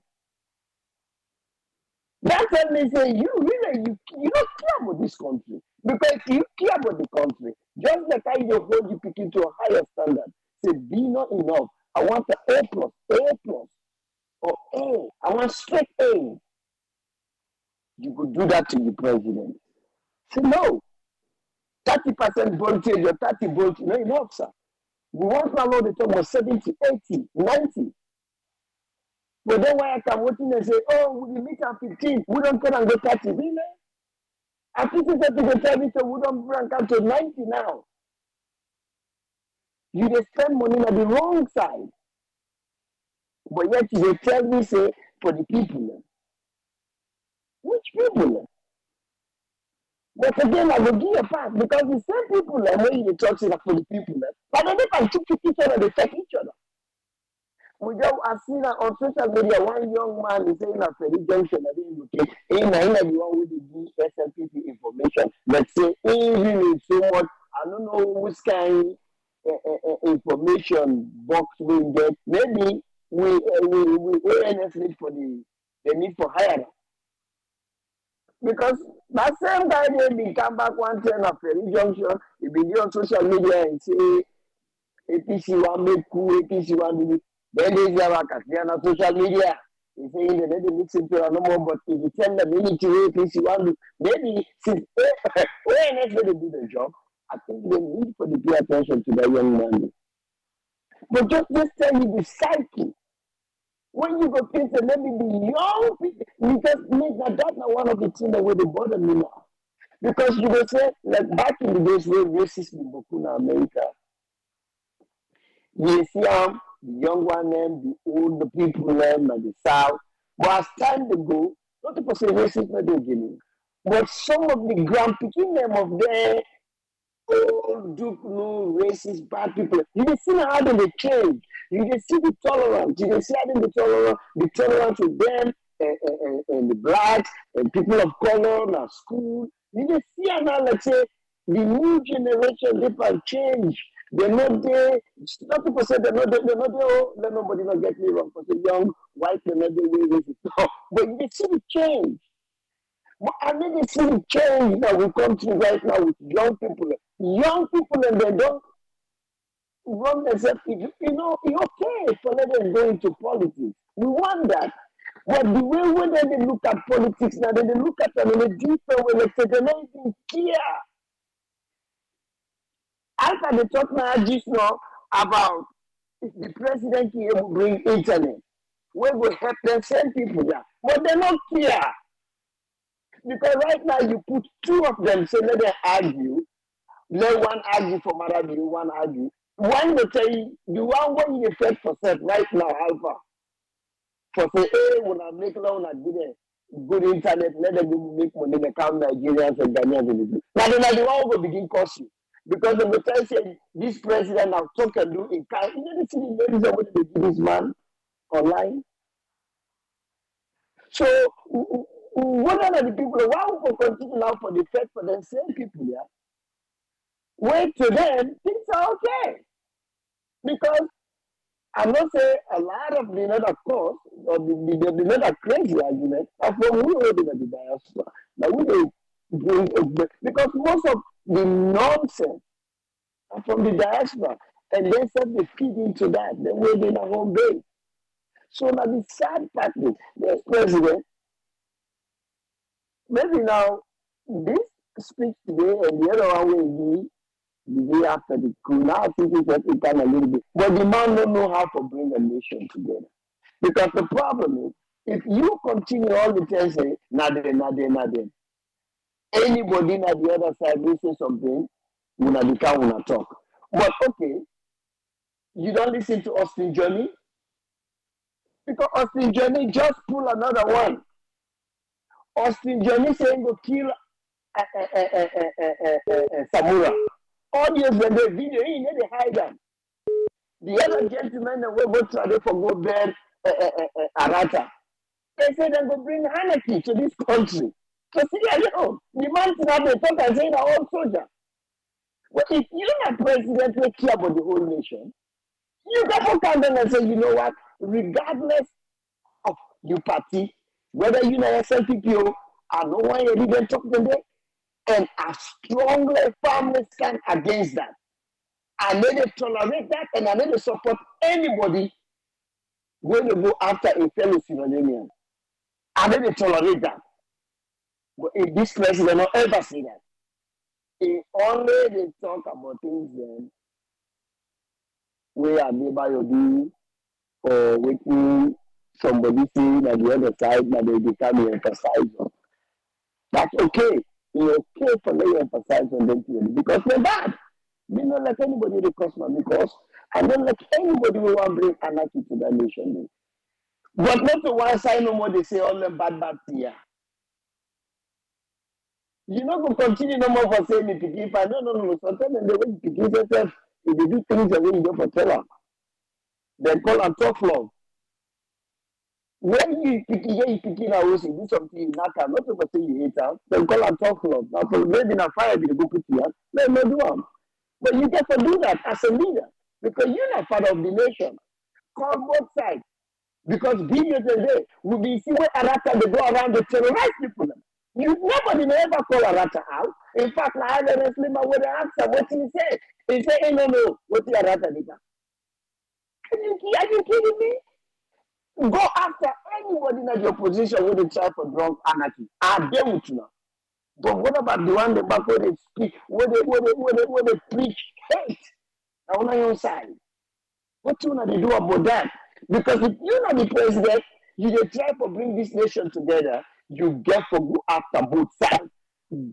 That's when they say you don't care about this country. Because if you care about the country, just like how you hold you picking to a higher standard, say be not enough. I want the A plus, or A. I want straight A. You could do that to the president. Say no. 30% voltage or 30 volts, no enough, sir. We want to allow the talk was 70, 80, 90. But then why I come working and say, oh, we meet at 15, we don't come and go 30. Really? At 50 to the 30, so we don't rank up to 90 now. You just spend money on the wrong side. But yet you tell me, say, for the people. Which people? But again, I will give you a fact because the same people when you talk to for the people, but they can keep each other, they take each other. We just have seen on social media one young man is saying at the junction at the UK, in the one with the SLPP information, let's say really so much. I don't know which kind information box we get. Maybe we awareness need for the need for higher. Because that same guy they come back one time at Ferry Junction, he be on social media and say APC one make cool, APC one do. Then they say on social media. He saying that they listen to no more, but if you tell them you need to APC one do, maybe since awareness they do the job, I think they need for the pay attention to that young man. But just tell you the psyche. When you go think that maybe the young people, because that's not one of the things that will bother me now. Because you will say, like back in the days where racism in Bokuna, America, you see the young one name, the older people name, and the South. But as time to go, not to say racism not beginning, but some of the grand picking them of their old Duke no racist bad people. You can see how they change. You can see the tolerance. You can see how they the tolerance with them and the blacks and people of color in our school. You can see how now, let's say, the new generation, they can change. They're not there. Not to say they're not there. Oh, let nobody not get me wrong. Because the young white men are the way racist. But you can see the change. But I need to see the change that we come to right now with young people. Young people, and they don't run themselves. You know, it's okay for them to go into politics. We want that. But the way when they look at politics now, they look at them in a different way. They say they don't even care. After they talk now just now about if the president can able to bring internet, we will help them send people there. But they don't care. Because right now you put two of them, so let them argue. Let one argue for Marabi, one argue. One will tell you, the one when you fight for self right now, Alpha. For say, hey, when I make loan, I do good internet, let them make money, they count Nigerians and Ghanaians. Now the one will begin cost you. Because they will tell you, this president now talk and do in kind. You know, see the ladies of what they do this man online. So, what are the people? Why we continue now for the fact for the same people here? Wait to them, things are okay. Because I must say a lot of the other course, or the other crazy argument, are from we holding at the diaspora. Now we bring because most of the nonsense are from the diaspora, and they start to feed into that. They wait in a home base. So now the sad part is, this president, maybe now, this speech today and the other one will be the day after the coup. Now I think it's it can a little bit. But the man don't know how to bring a nation together. Because the problem is, if you continue all the time saying, nothing, anybody on the other side will say something, you can't talk. But okay, you don't listen to Austin Johnny, because Austin Johnny just pull another one. Austin Johnny saying go kill Samura. Audience when the video, he need to hide them. The other gentlemen that will go to for go bed Arata. They say they go bring anarchy to this country. So see, the man have the talk and say they're all soldier. But if you're not president, we care about the whole nation. You got to come down and say, you know what? Regardless of your party, whether you know SLPPO, I know why you didn't talk today, and I strongly firmly stand against that. I need to tolerate that, and I need to support anybody when you go after a fellow civilian. I need to tolerate that. But if this president don't ever say that, he only they talk about things then where neighbor you do or waiting somebody saying on the other side that they become emphasize on. That's okay. It's okay for them to emphasize on them because they're bad. We don't let anybody request me because I don't let anybody who want to bring anarchy to the nation. But not to one side no more they say all them bad here. You know, go continue no more for saying it if I no. Sometimes they will pick yourself if they do things the way you go for teller. They call them tough love. When you pick in a house, you do something you not to say you hate them, they call them tough love. Now for maybe in a fire they go put you out, let me do them. But you get to do that as a leader because you're not part of the nation. Call both sides. Because videos today will be see where Arata they go around to terrorize people. Nobody may ever call Arata out. In fact, I had a slimmer with the answer. What he said? He said, hey, no, what the Arata did. Are you kidding me? Go after anybody in the opposition with a try for drunk anarchy. I dare with you now. But what about the one that back where they speak, where they preach hate? Now on your side. What you want to do about that? Because if you're not the president, you try to bring this nation together, you get to go after both sides.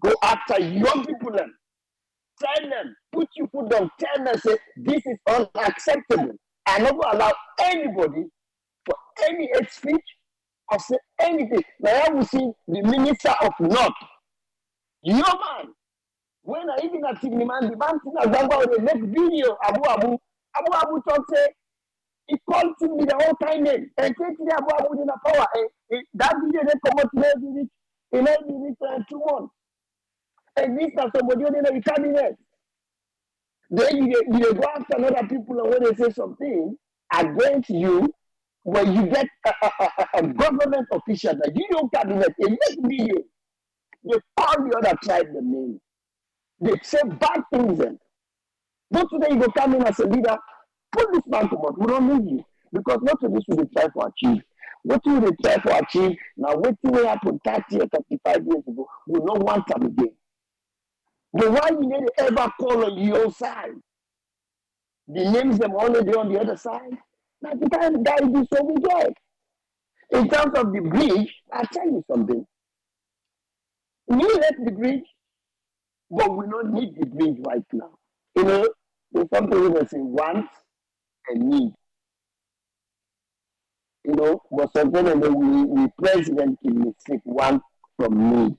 Go after young people. Tell them, put your foot down, tell them, say, this is unacceptable. I never allow anybody for any hate speech or say anything. Now I will see the minister of North. Your man, when I even at the man the next video, Abu talk say, he called me the whole time name and take the Abu in the power. That video they come out in 2 months. And this is somebody in the cabinet. Then you go after another people and when they say something against you, when you get a government official that you don't cabinet, they make video. They call the other tribe the name. They say bad things then. Not today you go come in as a leader, put this man to work. We don't need you. Because not to this will try to achieve. What will they try to achieve? Now what will happen 30 or 35 years ago? We don't want them again. But why you need to ever call on your side? The names them only there on the other side. Now the kind of guy do so we get. In terms of the bridge, I'll tell you something. We let the bridge, but we don't need the bridge right now. You know, there's something that say want and need. You know, but sometimes we president can mistake want from need.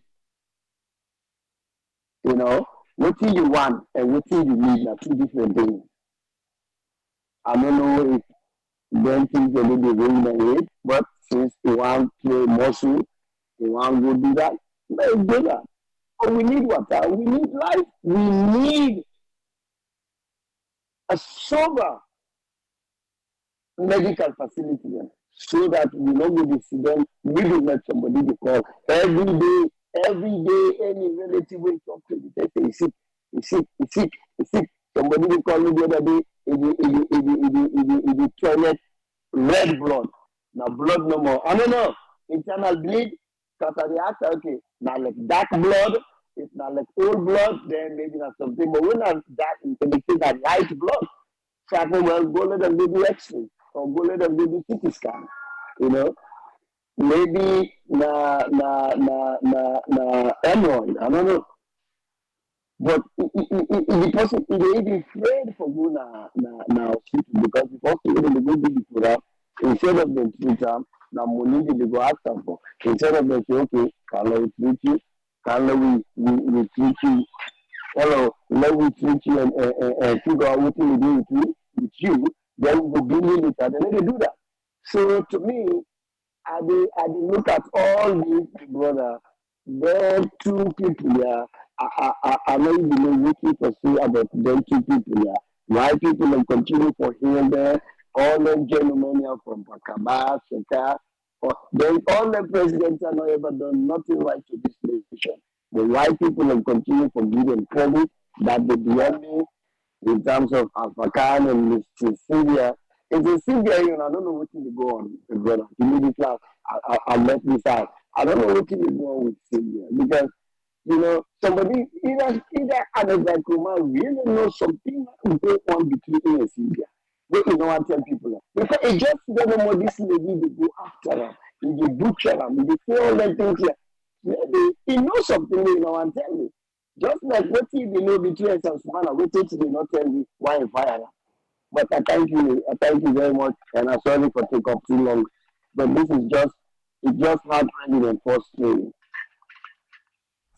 You know, what you want and what you need are two different things. I don't know if then things are a little bit wrong in the head, but since you want to play muscle, you want to do that, let's do that. But we need water, we need life, we need a sober medical facility there, so that we know we will see them, we will let somebody to call every day, any relative will talk to me, they say, he's sick. Somebody will call me the other day in the toilet, red blood. Now blood no more. I don't know. Internal bleed, because of the act, okay. Now like dark blood, it's not like old blood, then maybe not something. But when not that, they say that light blood. So I think, well, go let them do X-ray or go let them do CT scan. You know, maybe na hemorrhoid. I don't know. But the person is even afraid for go na hospital because if hospital they go do the program instead of them treat them, now money they go ask them for. Instead of them say, okay, can we treat you? Can we treat you? Hello, let me treat you and figure out what we do with you. Then we go billion later. Then they do that. So to me, I did look at all these brother. There are two people here. I know you been waiting for say about them two people here. Why people will continue for here there? All them gentlemen here from Pakaba, Seka, then all the presidents have not ever done nothing right to this nation. The white people will continue for giving credit that they beyond me in terms of African and Mr. Sylvia. It's a Sylvia, you know, I don't know what to go on, brother. Immediately, I'll let this out. I don't know what to go on with Sylvia because, you know, somebody, either another Kuma really knows something going on between and Sylvia. They you know what tell people. Because it just doesn't know this lady, they go after her, they butcher her, they say all that things here. He knows something, you know, and tell me. Just like what he know between us and Sumana, what did they not tell me why he fired her? But I thank you very much, and I'm sorry for taking up too long. But this is just hard President first training.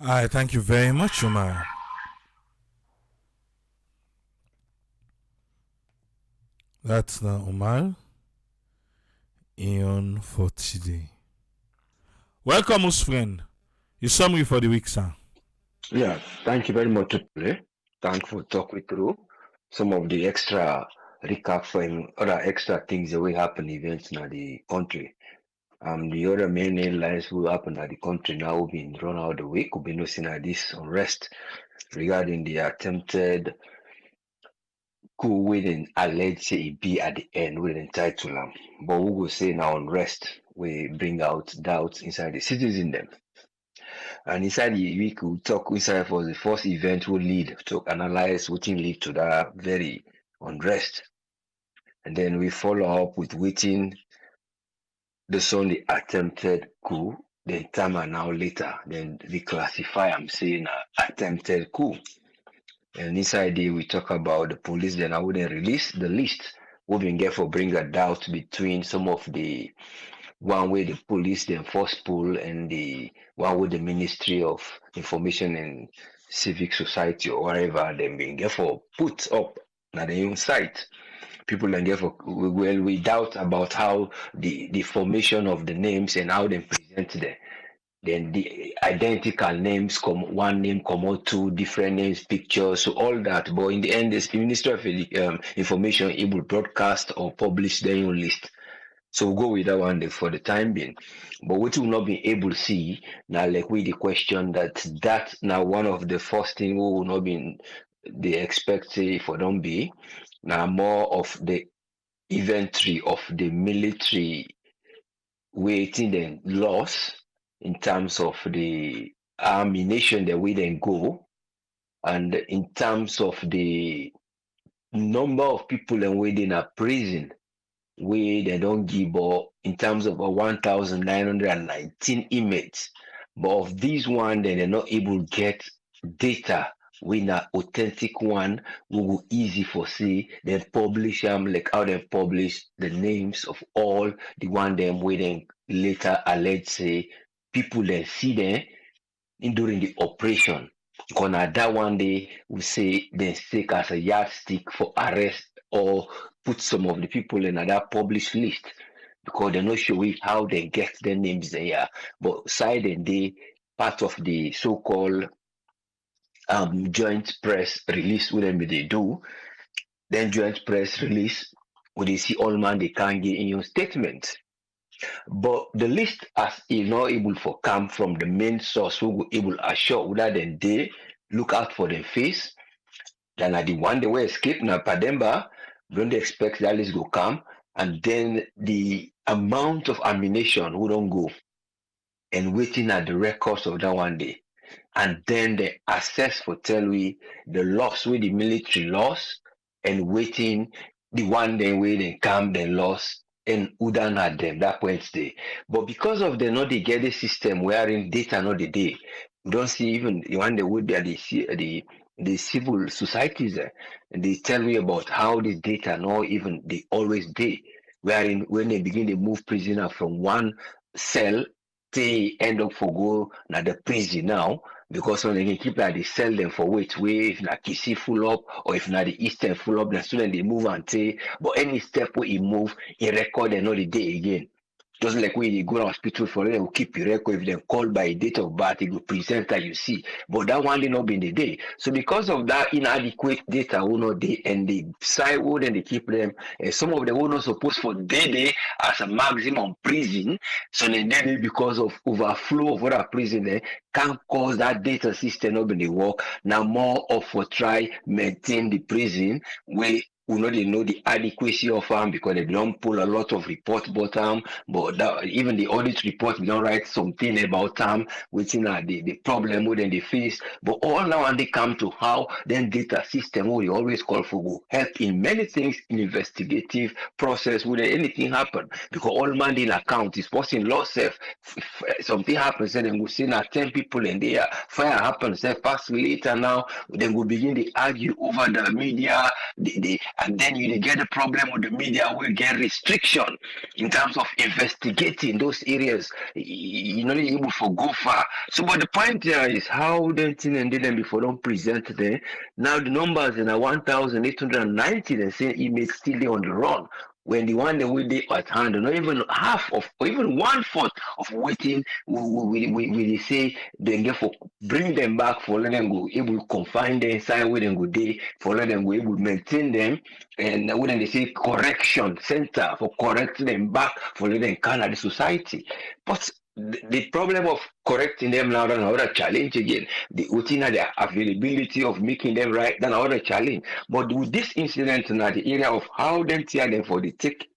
I thank you very much, Umar. That's the Umar Ion for today. Welcome, us friend. Your summary for the week, sir. Yeah, thank you very much, Tupule. Thank for talking through some of the extra recap and other extra things that will happen events in the country. The other main headlines will happen at the country now will be run out the week. We'll be noticing this unrest regarding the attempted coup within alleged be at the end with entitle but we will say now unrest we bring out doubts inside the citizen them. And inside the week we'll talk inside for the first event will lead to analyze what lead to that very unrest. And then we follow up with waiting the Sunday attempted coup, then time an hour later, then reclassify I'm saying attempted coup. And inside there we talk about the police, then I wouldn't release the list. We've been careful bring a doubt between some of the one way the police then first pull and the one with the Ministry of Information and Civic Society or wherever they been careful put up at the own site. People then therefore we doubt about how the formation of the names and how they present them. Then the identical names come one name come out two different names pictures so all that but in the end the Ministry of Information it will broadcast or publish their own list. So we'll go with that one for the time being. But what we'll not be able to see now, like with the question that now one of the first thing we will not be they expect for don't be now more of the inventory of the military waiting then loss in terms of the ammunition that we then go and in terms of the number of people and waiting at prison where they don't give or in terms of 1,919 inmates. But of these one, then they're not able to get data when an authentic one will be easy for see then publish them like how they publish the names of all the one them where then later alleged say people then see them in during the operation. Gonna that one day we say they take as a yardstick for arrest or put some of the people in that published list because they're not sure how they get their names there. But side and they part of the so-called joint press release with them they do. Then joint press release when they see all man they can't get in your statement. But the list as is not able for come from the main source who will able assure whether then they look out for their face. Then at the one they will escape now Pademba, don't expect that list go come and then the amount of ammunition we don't go and waiting at the records of that one day. And then the assess for tell we the loss with the military loss and waiting the one day where they come the loss and Udan at them that Wednesday. But because of the not they get the system wherein data not the day, we don't see even the one they would be at the civil societies and they tell me about how the data not even they always day. Wherein when they begin to move prisoner from one cell they end up for go na the prison now because when they can keep like they sell them for which way if na Kisi full up or if na the Eastern full up, the student they move and say, but any step where he move, he record another day again. Just like when you go to hospital for them, will keep your record. If they call by date of birth, it will present that you see. But that one did not be in the day. So because of that inadequate data, will not they and the side would and they keep them. Some of them will not supposed for day as a maximum prison. So then they because of overflow of other prison there can cause that data system not be the work. Now more of for try maintain the prison where we know they know the adequacy of them because they don't pull a lot of report about them, but that, even the audit report, we don't write something about them, which is the problem within the face. But all now and they come to how then data system we always call for will help in many things in investigative process when anything happen. Because all man in account is posting law safe. Something happens, and then we see now 10 people in there, fire happens, say pass later now, then we begin to argue over the media, and then you get the problem with the media will get restriction in terms of investigating those areas. You're not able to go far. So, but the point here is how them thing and them before don't present there. Now the numbers in 1,890 they say emails still on the run. When the one that we did at hand, not even half of, or even 1/4 of waiting, we say then therefore bring them back for let them go able to confine them inside where them go day for let them go able to maintain them and when they say correction center for correcting them back for let them can at the society. But the problem of correcting them now than another challenge again. The availability of making them right than another challenge. But with this incident now, the area of how them tear them for the take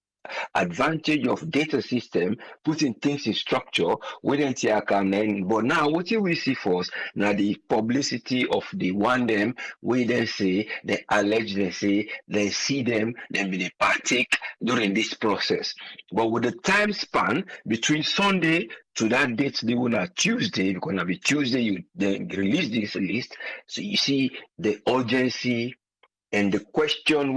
advantage of data system, putting things in structure, we didn't see but now what we see first now the publicity of the one them we then say they allege they say they see them then be the partake during this process. But with the time span between Sunday to that date they will not Tuesday because on Tuesday you then release this list, so you see the urgency and the question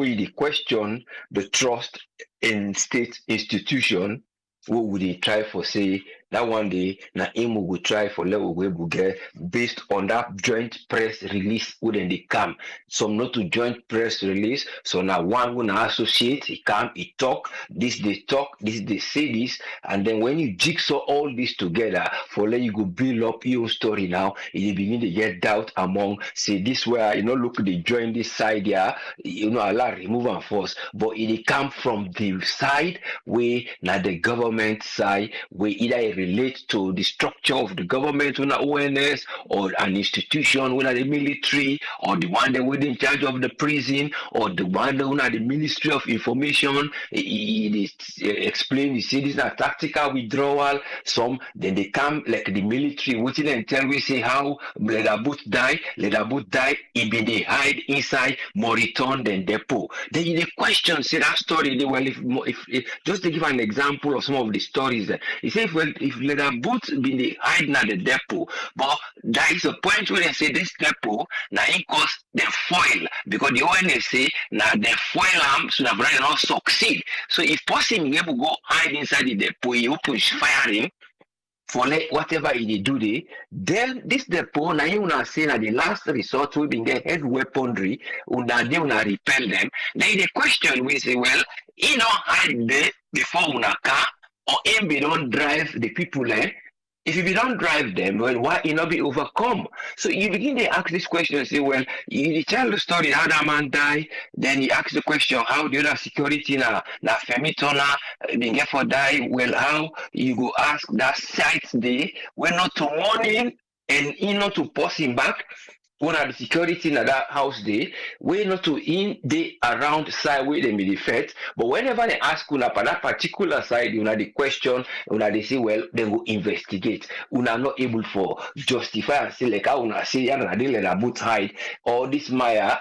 the trust in state institution, what would they try for say that one day na aim will try for level we will get based on that joint press release wouldn't they come. Some not to joint press release, so now one will associate, he come, he talk, this they say this, and then when you jigsaw all this together for let you go build up your story now, you begin to get doubt among say this where look they join this side here, allow remove and force, but it come from the side where now the government side where either it relate to the structure of the government with awareness or an institution with the military or the one that was in charge of the prison or the one that was the Ministry of Information. It explain, you see this is a tactical withdrawal. Some then they come like the military waiting and tell we say how let a boot die, it be they hide inside Moriton then depot. Then the question say that story they well if just to give an example of some of the stories he say if leather boots been the hiding at the depot, but there is a point where they say this depot now it cost the foil because the ONS say now the foil arm should have really not succeed. So if person able go hide inside the depot, you push firing for like whatever it do they, then this depot now you wanna say that the last resort will be get head weaponry, they wanna repel them. Then the question we say, well, you know hide there before una car or him be don't drive the people if you don't drive them, well, why you not be overcome? So you begin to ask this question and say, well, you tell the story how that man died, then you ask the question how the other security na femitona been get for die. Well, how you go ask that site day when not to morning and not to pass him back. one of the security in that house day, we not to in the around side where they may defect, but whenever they ask una for that particular side, you know the question, you know they say, well, they will investigate. Una not able for justify and say like how una say yeah, they let a boot hide or this Maya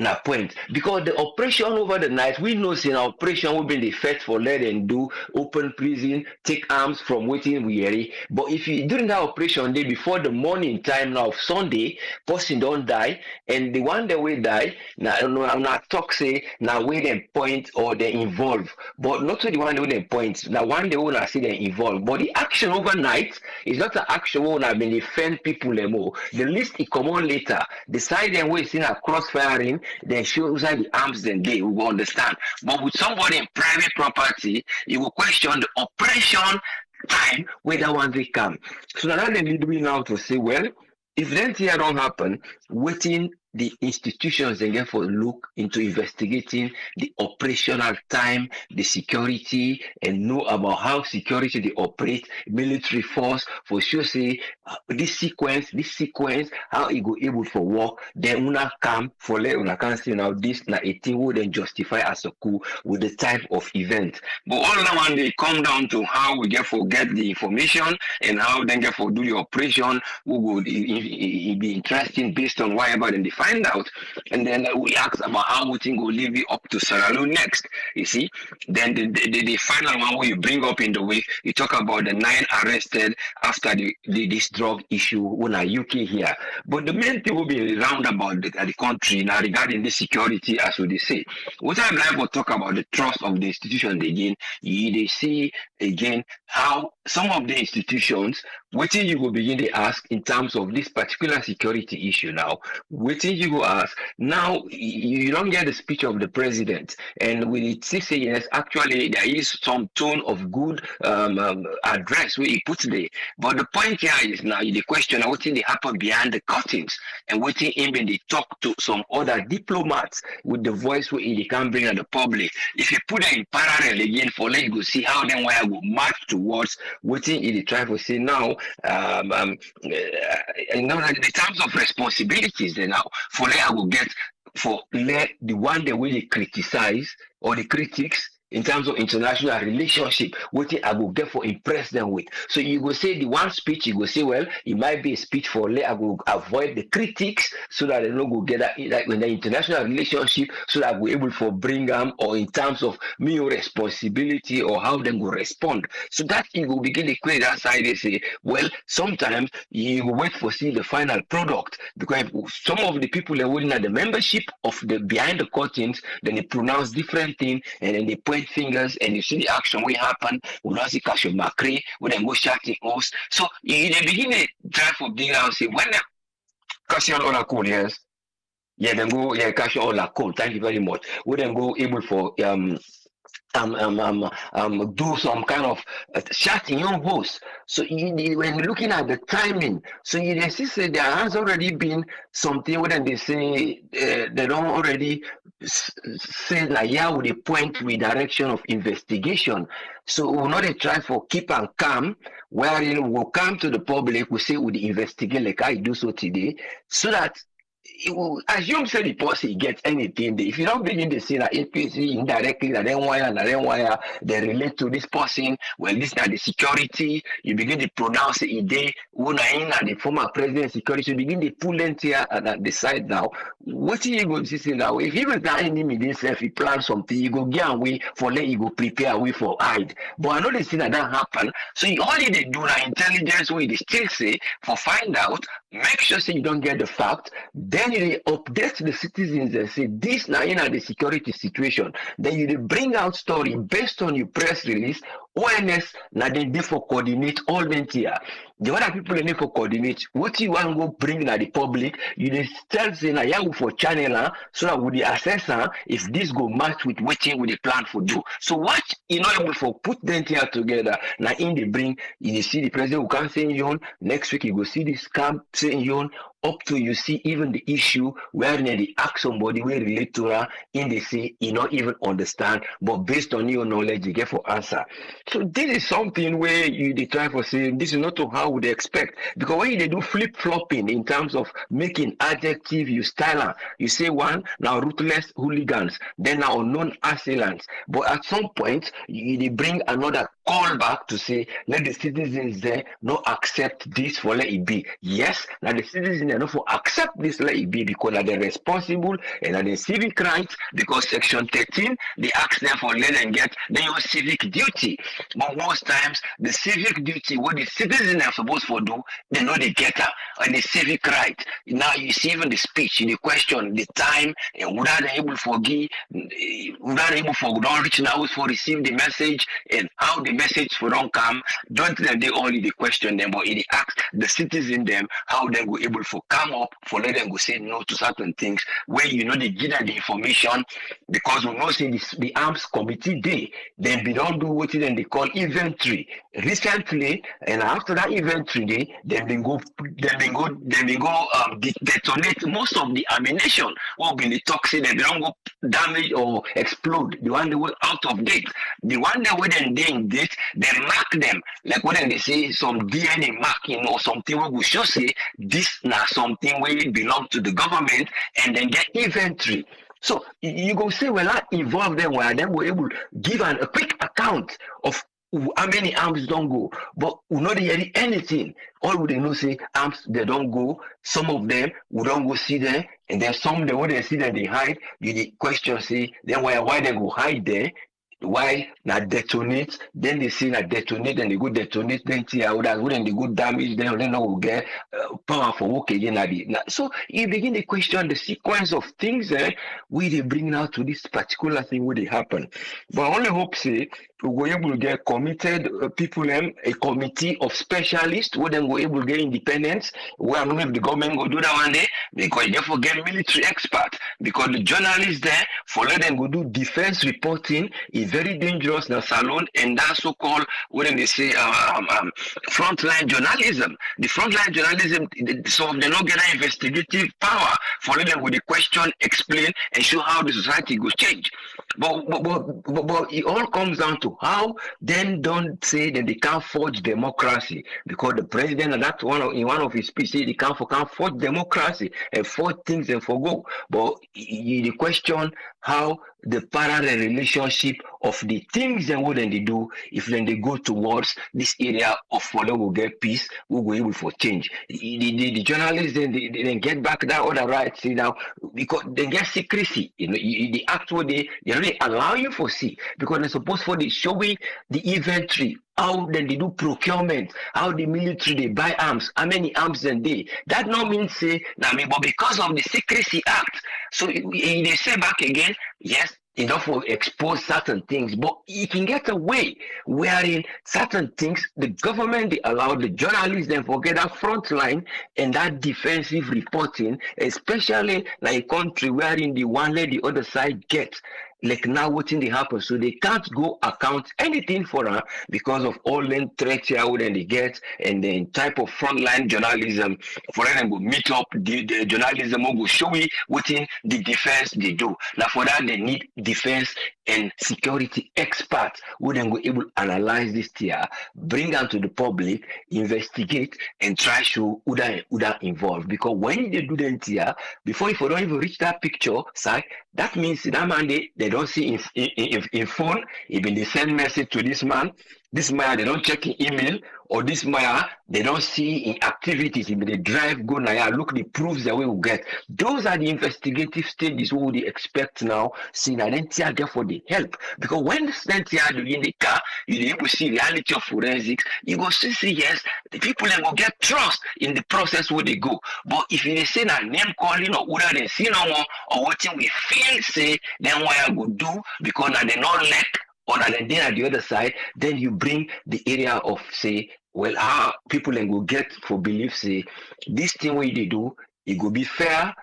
na point because the operation over the night we know say an operation will be the first for let and do open prison take arms from waiting we hear but if you during that operation day before the morning time now of Sunday person don't die and the one that will die now talk say now where they point or they involve but not to the one where they point now one they will see they involve but the action overnight is not an action where have been defend people more the list it come on later the side and we see a crossfiring then show inside the arms then they will understand. But with somebody in private property, you will question the operation time where that one they come. So now they need me now to say, well, if that here don't happen, waiting the institutions again for look into investigating the operational time, the security, and know about how security they operate, military force for sure say this sequence, how it go able for work, then una come for let una can say now this na a thing would then justify as a coup with the type of event. But all that one they come down to how we get the information and how then get for do the operation, who would it be interesting based on whatever then they find out. And then we ask about how we think will leave it up to Saralu next. You see, then the final one where you bring up in the week, you talk about the 9 arrested after this drug issue in the UK here. But the main thing will be round about the country now regarding the security, as we say. What I'd like to talk about the trust of the institution again, they see again how some of the institutions, waiting you will begin to ask in terms of this particular security issue now, waiting you go ask, now you don't get the speech of the president, and with it say yes, actually there is some tone of good address where he puts there. But the point here is now the question of what thing they happen behind the curtains and waiting him when they talk to some other diplomats with the voice where they can bring at the public. If you put it in parallel again for let you go see how then why I will march towards waiting in the try to say now in the terms of responsibilities then now for let I will get for let the one that really criticize or the critics in terms of international relationship, what I will get for impress them with. So you go say the one speech, you go say, well, it might be a speech for let I will avoid the critics so that they don't go get that like in the international relationship, so that we're able to bring them or in terms of me responsibility or how they will respond. So that you will begin to create that side. They say, well, sometimes you will wait for see the final product because some of the people are willing at the membership of the behind the curtains, then they pronounce different things and then they point fingers and you see the action will happen. We don't see Cashew Macri, we then go shouting us. So you begin to drive for big house. When they Cashew all are cool, yes. Yeah, then go Cashew all are cool. Thank you very much. We then go able for do some kind of shouting your voice. So when looking at the timing, so you see say there has already been something when they say they don't already say like yeah with the point with direction of investigation. So we'll not try for keep and calm, wherein we'll come to the public, we say we investigate like I do so today, so that it will assume say the person gets anything. If you don't begin to see that APC indirectly, that then wire, they relate to this person, well, this is the security, you begin to pronounce it in the former president security, you begin to pull them here at the side now. What you going to see now? If even the enemy himself, he plans something, you go get away for let you go prepare away for hide. But I know they see that happen. So all they do now intelligence way they still say for find out, make sure say you don't get the fact. Then you update the citizens and say this now in the security situation. Then you bring out story based on your press release. ONS now they for coordinate all them here. The other people they for coordinate. What you want to go bring to the public, you tell say now you for channel so that with the assessor if this go match with waiting with the plan for do. So what you know able for put them here together. Now in the bring you see the president who can say you next week you go see this camp saying you up to you see even the issue where they ask somebody where relate to her in the say you not even understand, but based on your knowledge you get for answer. So this is something where you they try for saying this is not to how they expect, because when they do flip flopping in terms of making adjective you style am, you say one now ruthless hooligans, then now unknown assailants, but at some point they bring another call back to say let the citizens there not accept this for let it be. Yes, now the citizens there not for accept this let it be because they're responsible and are the civic rights, because section 13 they ask them for let them get then your civic duty. But most times the civic duty what the citizens are supposed to do, they know they get her and the civic right. Now you see even the speech, the question, the time, and without able for give, without able for don't reach now for receive the message and how the message for don't come. Don't let they only the question them, but it ask the citizen them how they go able for come up for let them go say no to certain things where you know they give them the information, because we know say this, the arms committee day then they don't do what then they call inventory recently, and after that inventory day then they go detonate most of the ammunition will be the toxic, they don't go damage or explode the one they were out of date, the one that were then in date they mark them like when they say some DNA marking or something we will show say this now something where it belong to the government and then get inventory. So you go say, well, I involve them where then we're able to give a quick account of how many arms don't go, but we not hear anything. All we know say arms they don't go. Some of them we don't go see them, and then some they when they see them they hide. You the question say then why they go hide there? Why not detonate? Then they see that detonate and they go detonate. Then see how that when they go damage, then they know get power for work again. So you begin to question the sequence of things we they bring out to this particular thing where they happen. But I only hope say we were able to get committed people, a committee of specialists, where then we able to get independence. Where I don't know if the government will do that one day, because they forget military expert, because the journalists there for let them go do defense reporting is very dangerous now salon, and that's so called when they say frontline journalism. The frontline journalism, so they don't get an investigative power for let them with the question, explain, and show how the society will change. But it all comes down to how then don't say that they can't forge democracy, because the president and that in one of his speeches they can't forge democracy and forge things and forgo. But the question how the parallel relationship of the things and what then they do if then they go towards this area of where will get peace, we will able for change. The journalists then they then get back that other right see now because they get secrecy. You know, the act what they really allow you for see because they're supposed for the showing the inventory. How then they do procurement, how the military they buy arms, how many arms then they. That not mean say but because of the Secrecy Act. So they say back again, yes, enough for expose certain things, but you can get away wherein certain things the government they allow the journalists then forget that front line and that defensive reporting, especially like a country wherein the one let the other side get. Like now what in the happen, so they can't go account anything for her because of all the threats here then they get and the type of frontline journalism for them go meet up the journalism will go show me what in the defense they do. Now for that they need defense and security experts who then go able to analyze this tier, bring them to the public, investigate and try to who that involved. Because when they do the tier, before if you don't even reach that picture side, that means that man they don't see in phone, even they send message to this man they don't check in email, or this Maya they don't see in activities, if they drive go now look the proofs that we will get. Those are the investigative stages we would expect now, see that then there for the help. Because when the in the car, you able to see reality of forensics, you go see yes, the people then go get trust in the process where they go. But if you say that name calling or whether they see no more or what we feel say, then what I go do because now they not let or then at the other side, then you bring the area of say, well, how people then go get for belief say this thing what they do, it go be fair,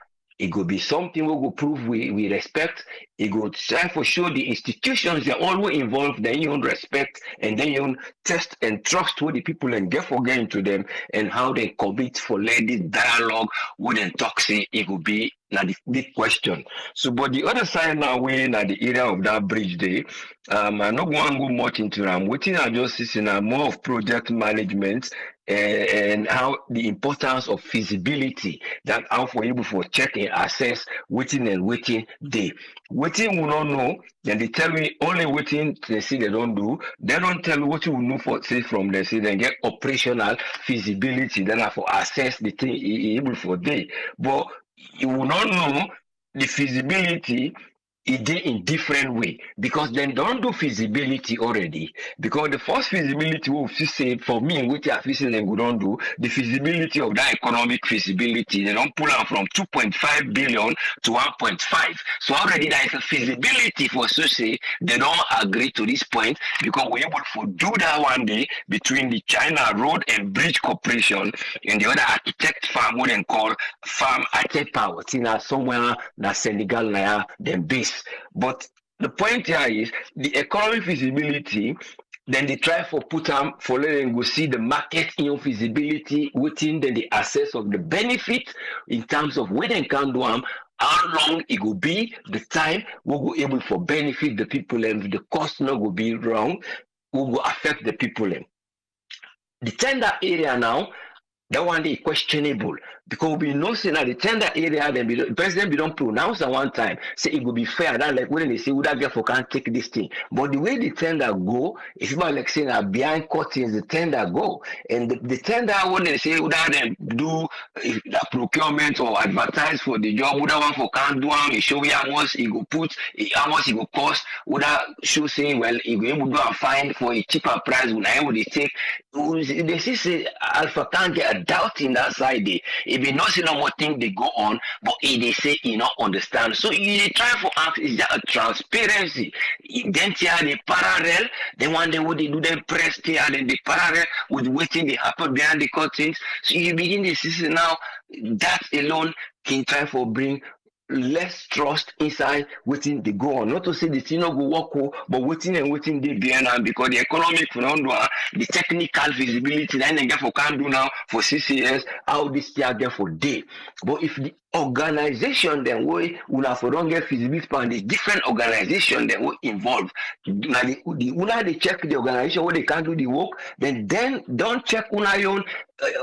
It could be something we go prove we respect. It go try for sure the institutions they always involved, then you respect and then you test and trust what the people and get for getting to them and how they commit for let this dialogue with them toxic. It could be now the big question. So but the other side now we now the area of that bridge day, I'm not going to go much into them. Waiting I just see now more of project management and how the importance of feasibility that how for able for check and assess waiting and waiting day. Waiting will not know, then they tell me only waiting they see they don't do. They don't tell you what you will know for say from they say then get operational feasibility, then I for assess the thing able for day. But you will not know the feasibility it did in different way because then don't do feasibility already because the first feasibility we say for me which I feel them we don't do the feasibility of that economic feasibility they don't pull out from 2.5 billion to 1.5 so already there is a feasibility for so say they don't agree to this point because we're able to do that one day between the China Road and Bridge Corporation and the other architect firm what they call Farm Architect Power somewhere na Senegal na then base. But the point here is the economic feasibility, then they try for put them for letting go see the market in feasibility within the access of the benefit in terms of where they can do them, how long it will be, the time we will be able for benefit the people and the cost not will be wrong, will affect the people. The tender area now, that one is questionable because we know say that the tender area the president don't pronounce at one time say it will be fair that like when they say would that get for can't take this thing but the way the tender go it's about like saying that behind curtains the tender go and the tender when they say would that them do the procurement or advertise for the job would that one for can't do it show you how much it go put how much it go cost would that show saying well it go able to go and find for a cheaper price when I would they take they say Alpha can't get a doubt in that side there. If you not see no more thing they go on, but if they say you not understand. So you try for act is that a transparency. Then they parallel, then one day what they do them press here and then the parallel with waiting they happen behind the curtains. So you begin to see now that alone can try for bring less trust inside waiting they go on. Not to say the thing not go work, but waiting and waiting they behind now because the economic phenomenon, the technical feasibility that they get for can do now for CCS, how this year get for day. But if the organization then way we have for don't get feasibility and the different organization then will involve. Now the they check the organization where they can do the work, then don't check una own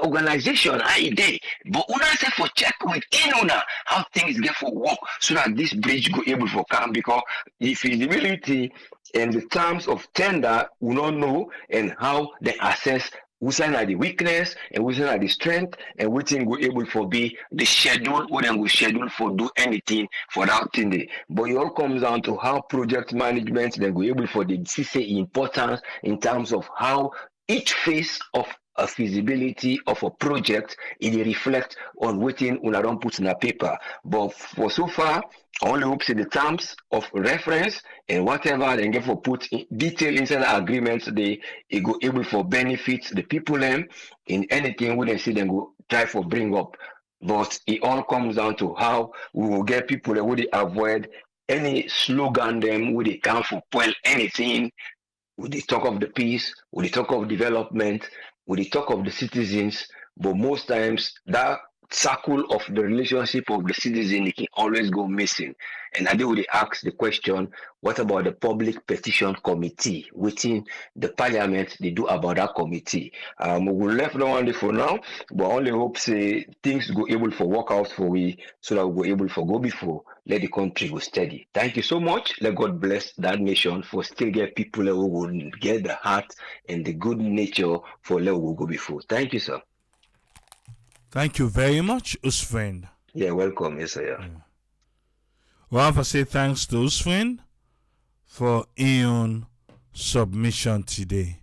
organization day. But una say for check within una how things get for work so that this bridge go able for come because the feasibility and the terms of tender will not know and how they assess which are the weakness and which are the strength and which thing go able for be the schedule what then go schedule for do anything for that thing day. But it all comes down to how project management then go able for the CC importance in terms of how each phase of a feasibility of a project it reflect on waiting when I don't put in a paper. But for so far, I only hope see the terms of reference and whatever they get for put in detail inside the agreements they it go able for benefits the people in anything when they see them go try for bring up. But it all comes down to how we will get people that would avoid any slogan them would they come for well anything. With the talk of the peace, with the talk of development, with the talk of the citizens, but most times that circle of the relationship of the citizen it can always go missing. And I do ask the question, what about the public petition committee within the parliament they do about that committee? We will left that one for now, but only hope say things go able for work out for we so that we go able for go before let the country go steady. Thank you so much. Let God bless that nation for still get people who will get the heart and the good nature for let we go before. Thank you, sir. Thank you very much, Usfriend. Yeah, welcome. Yes, sir. Yeah. We have to say thanks to Usfriend for his submission today.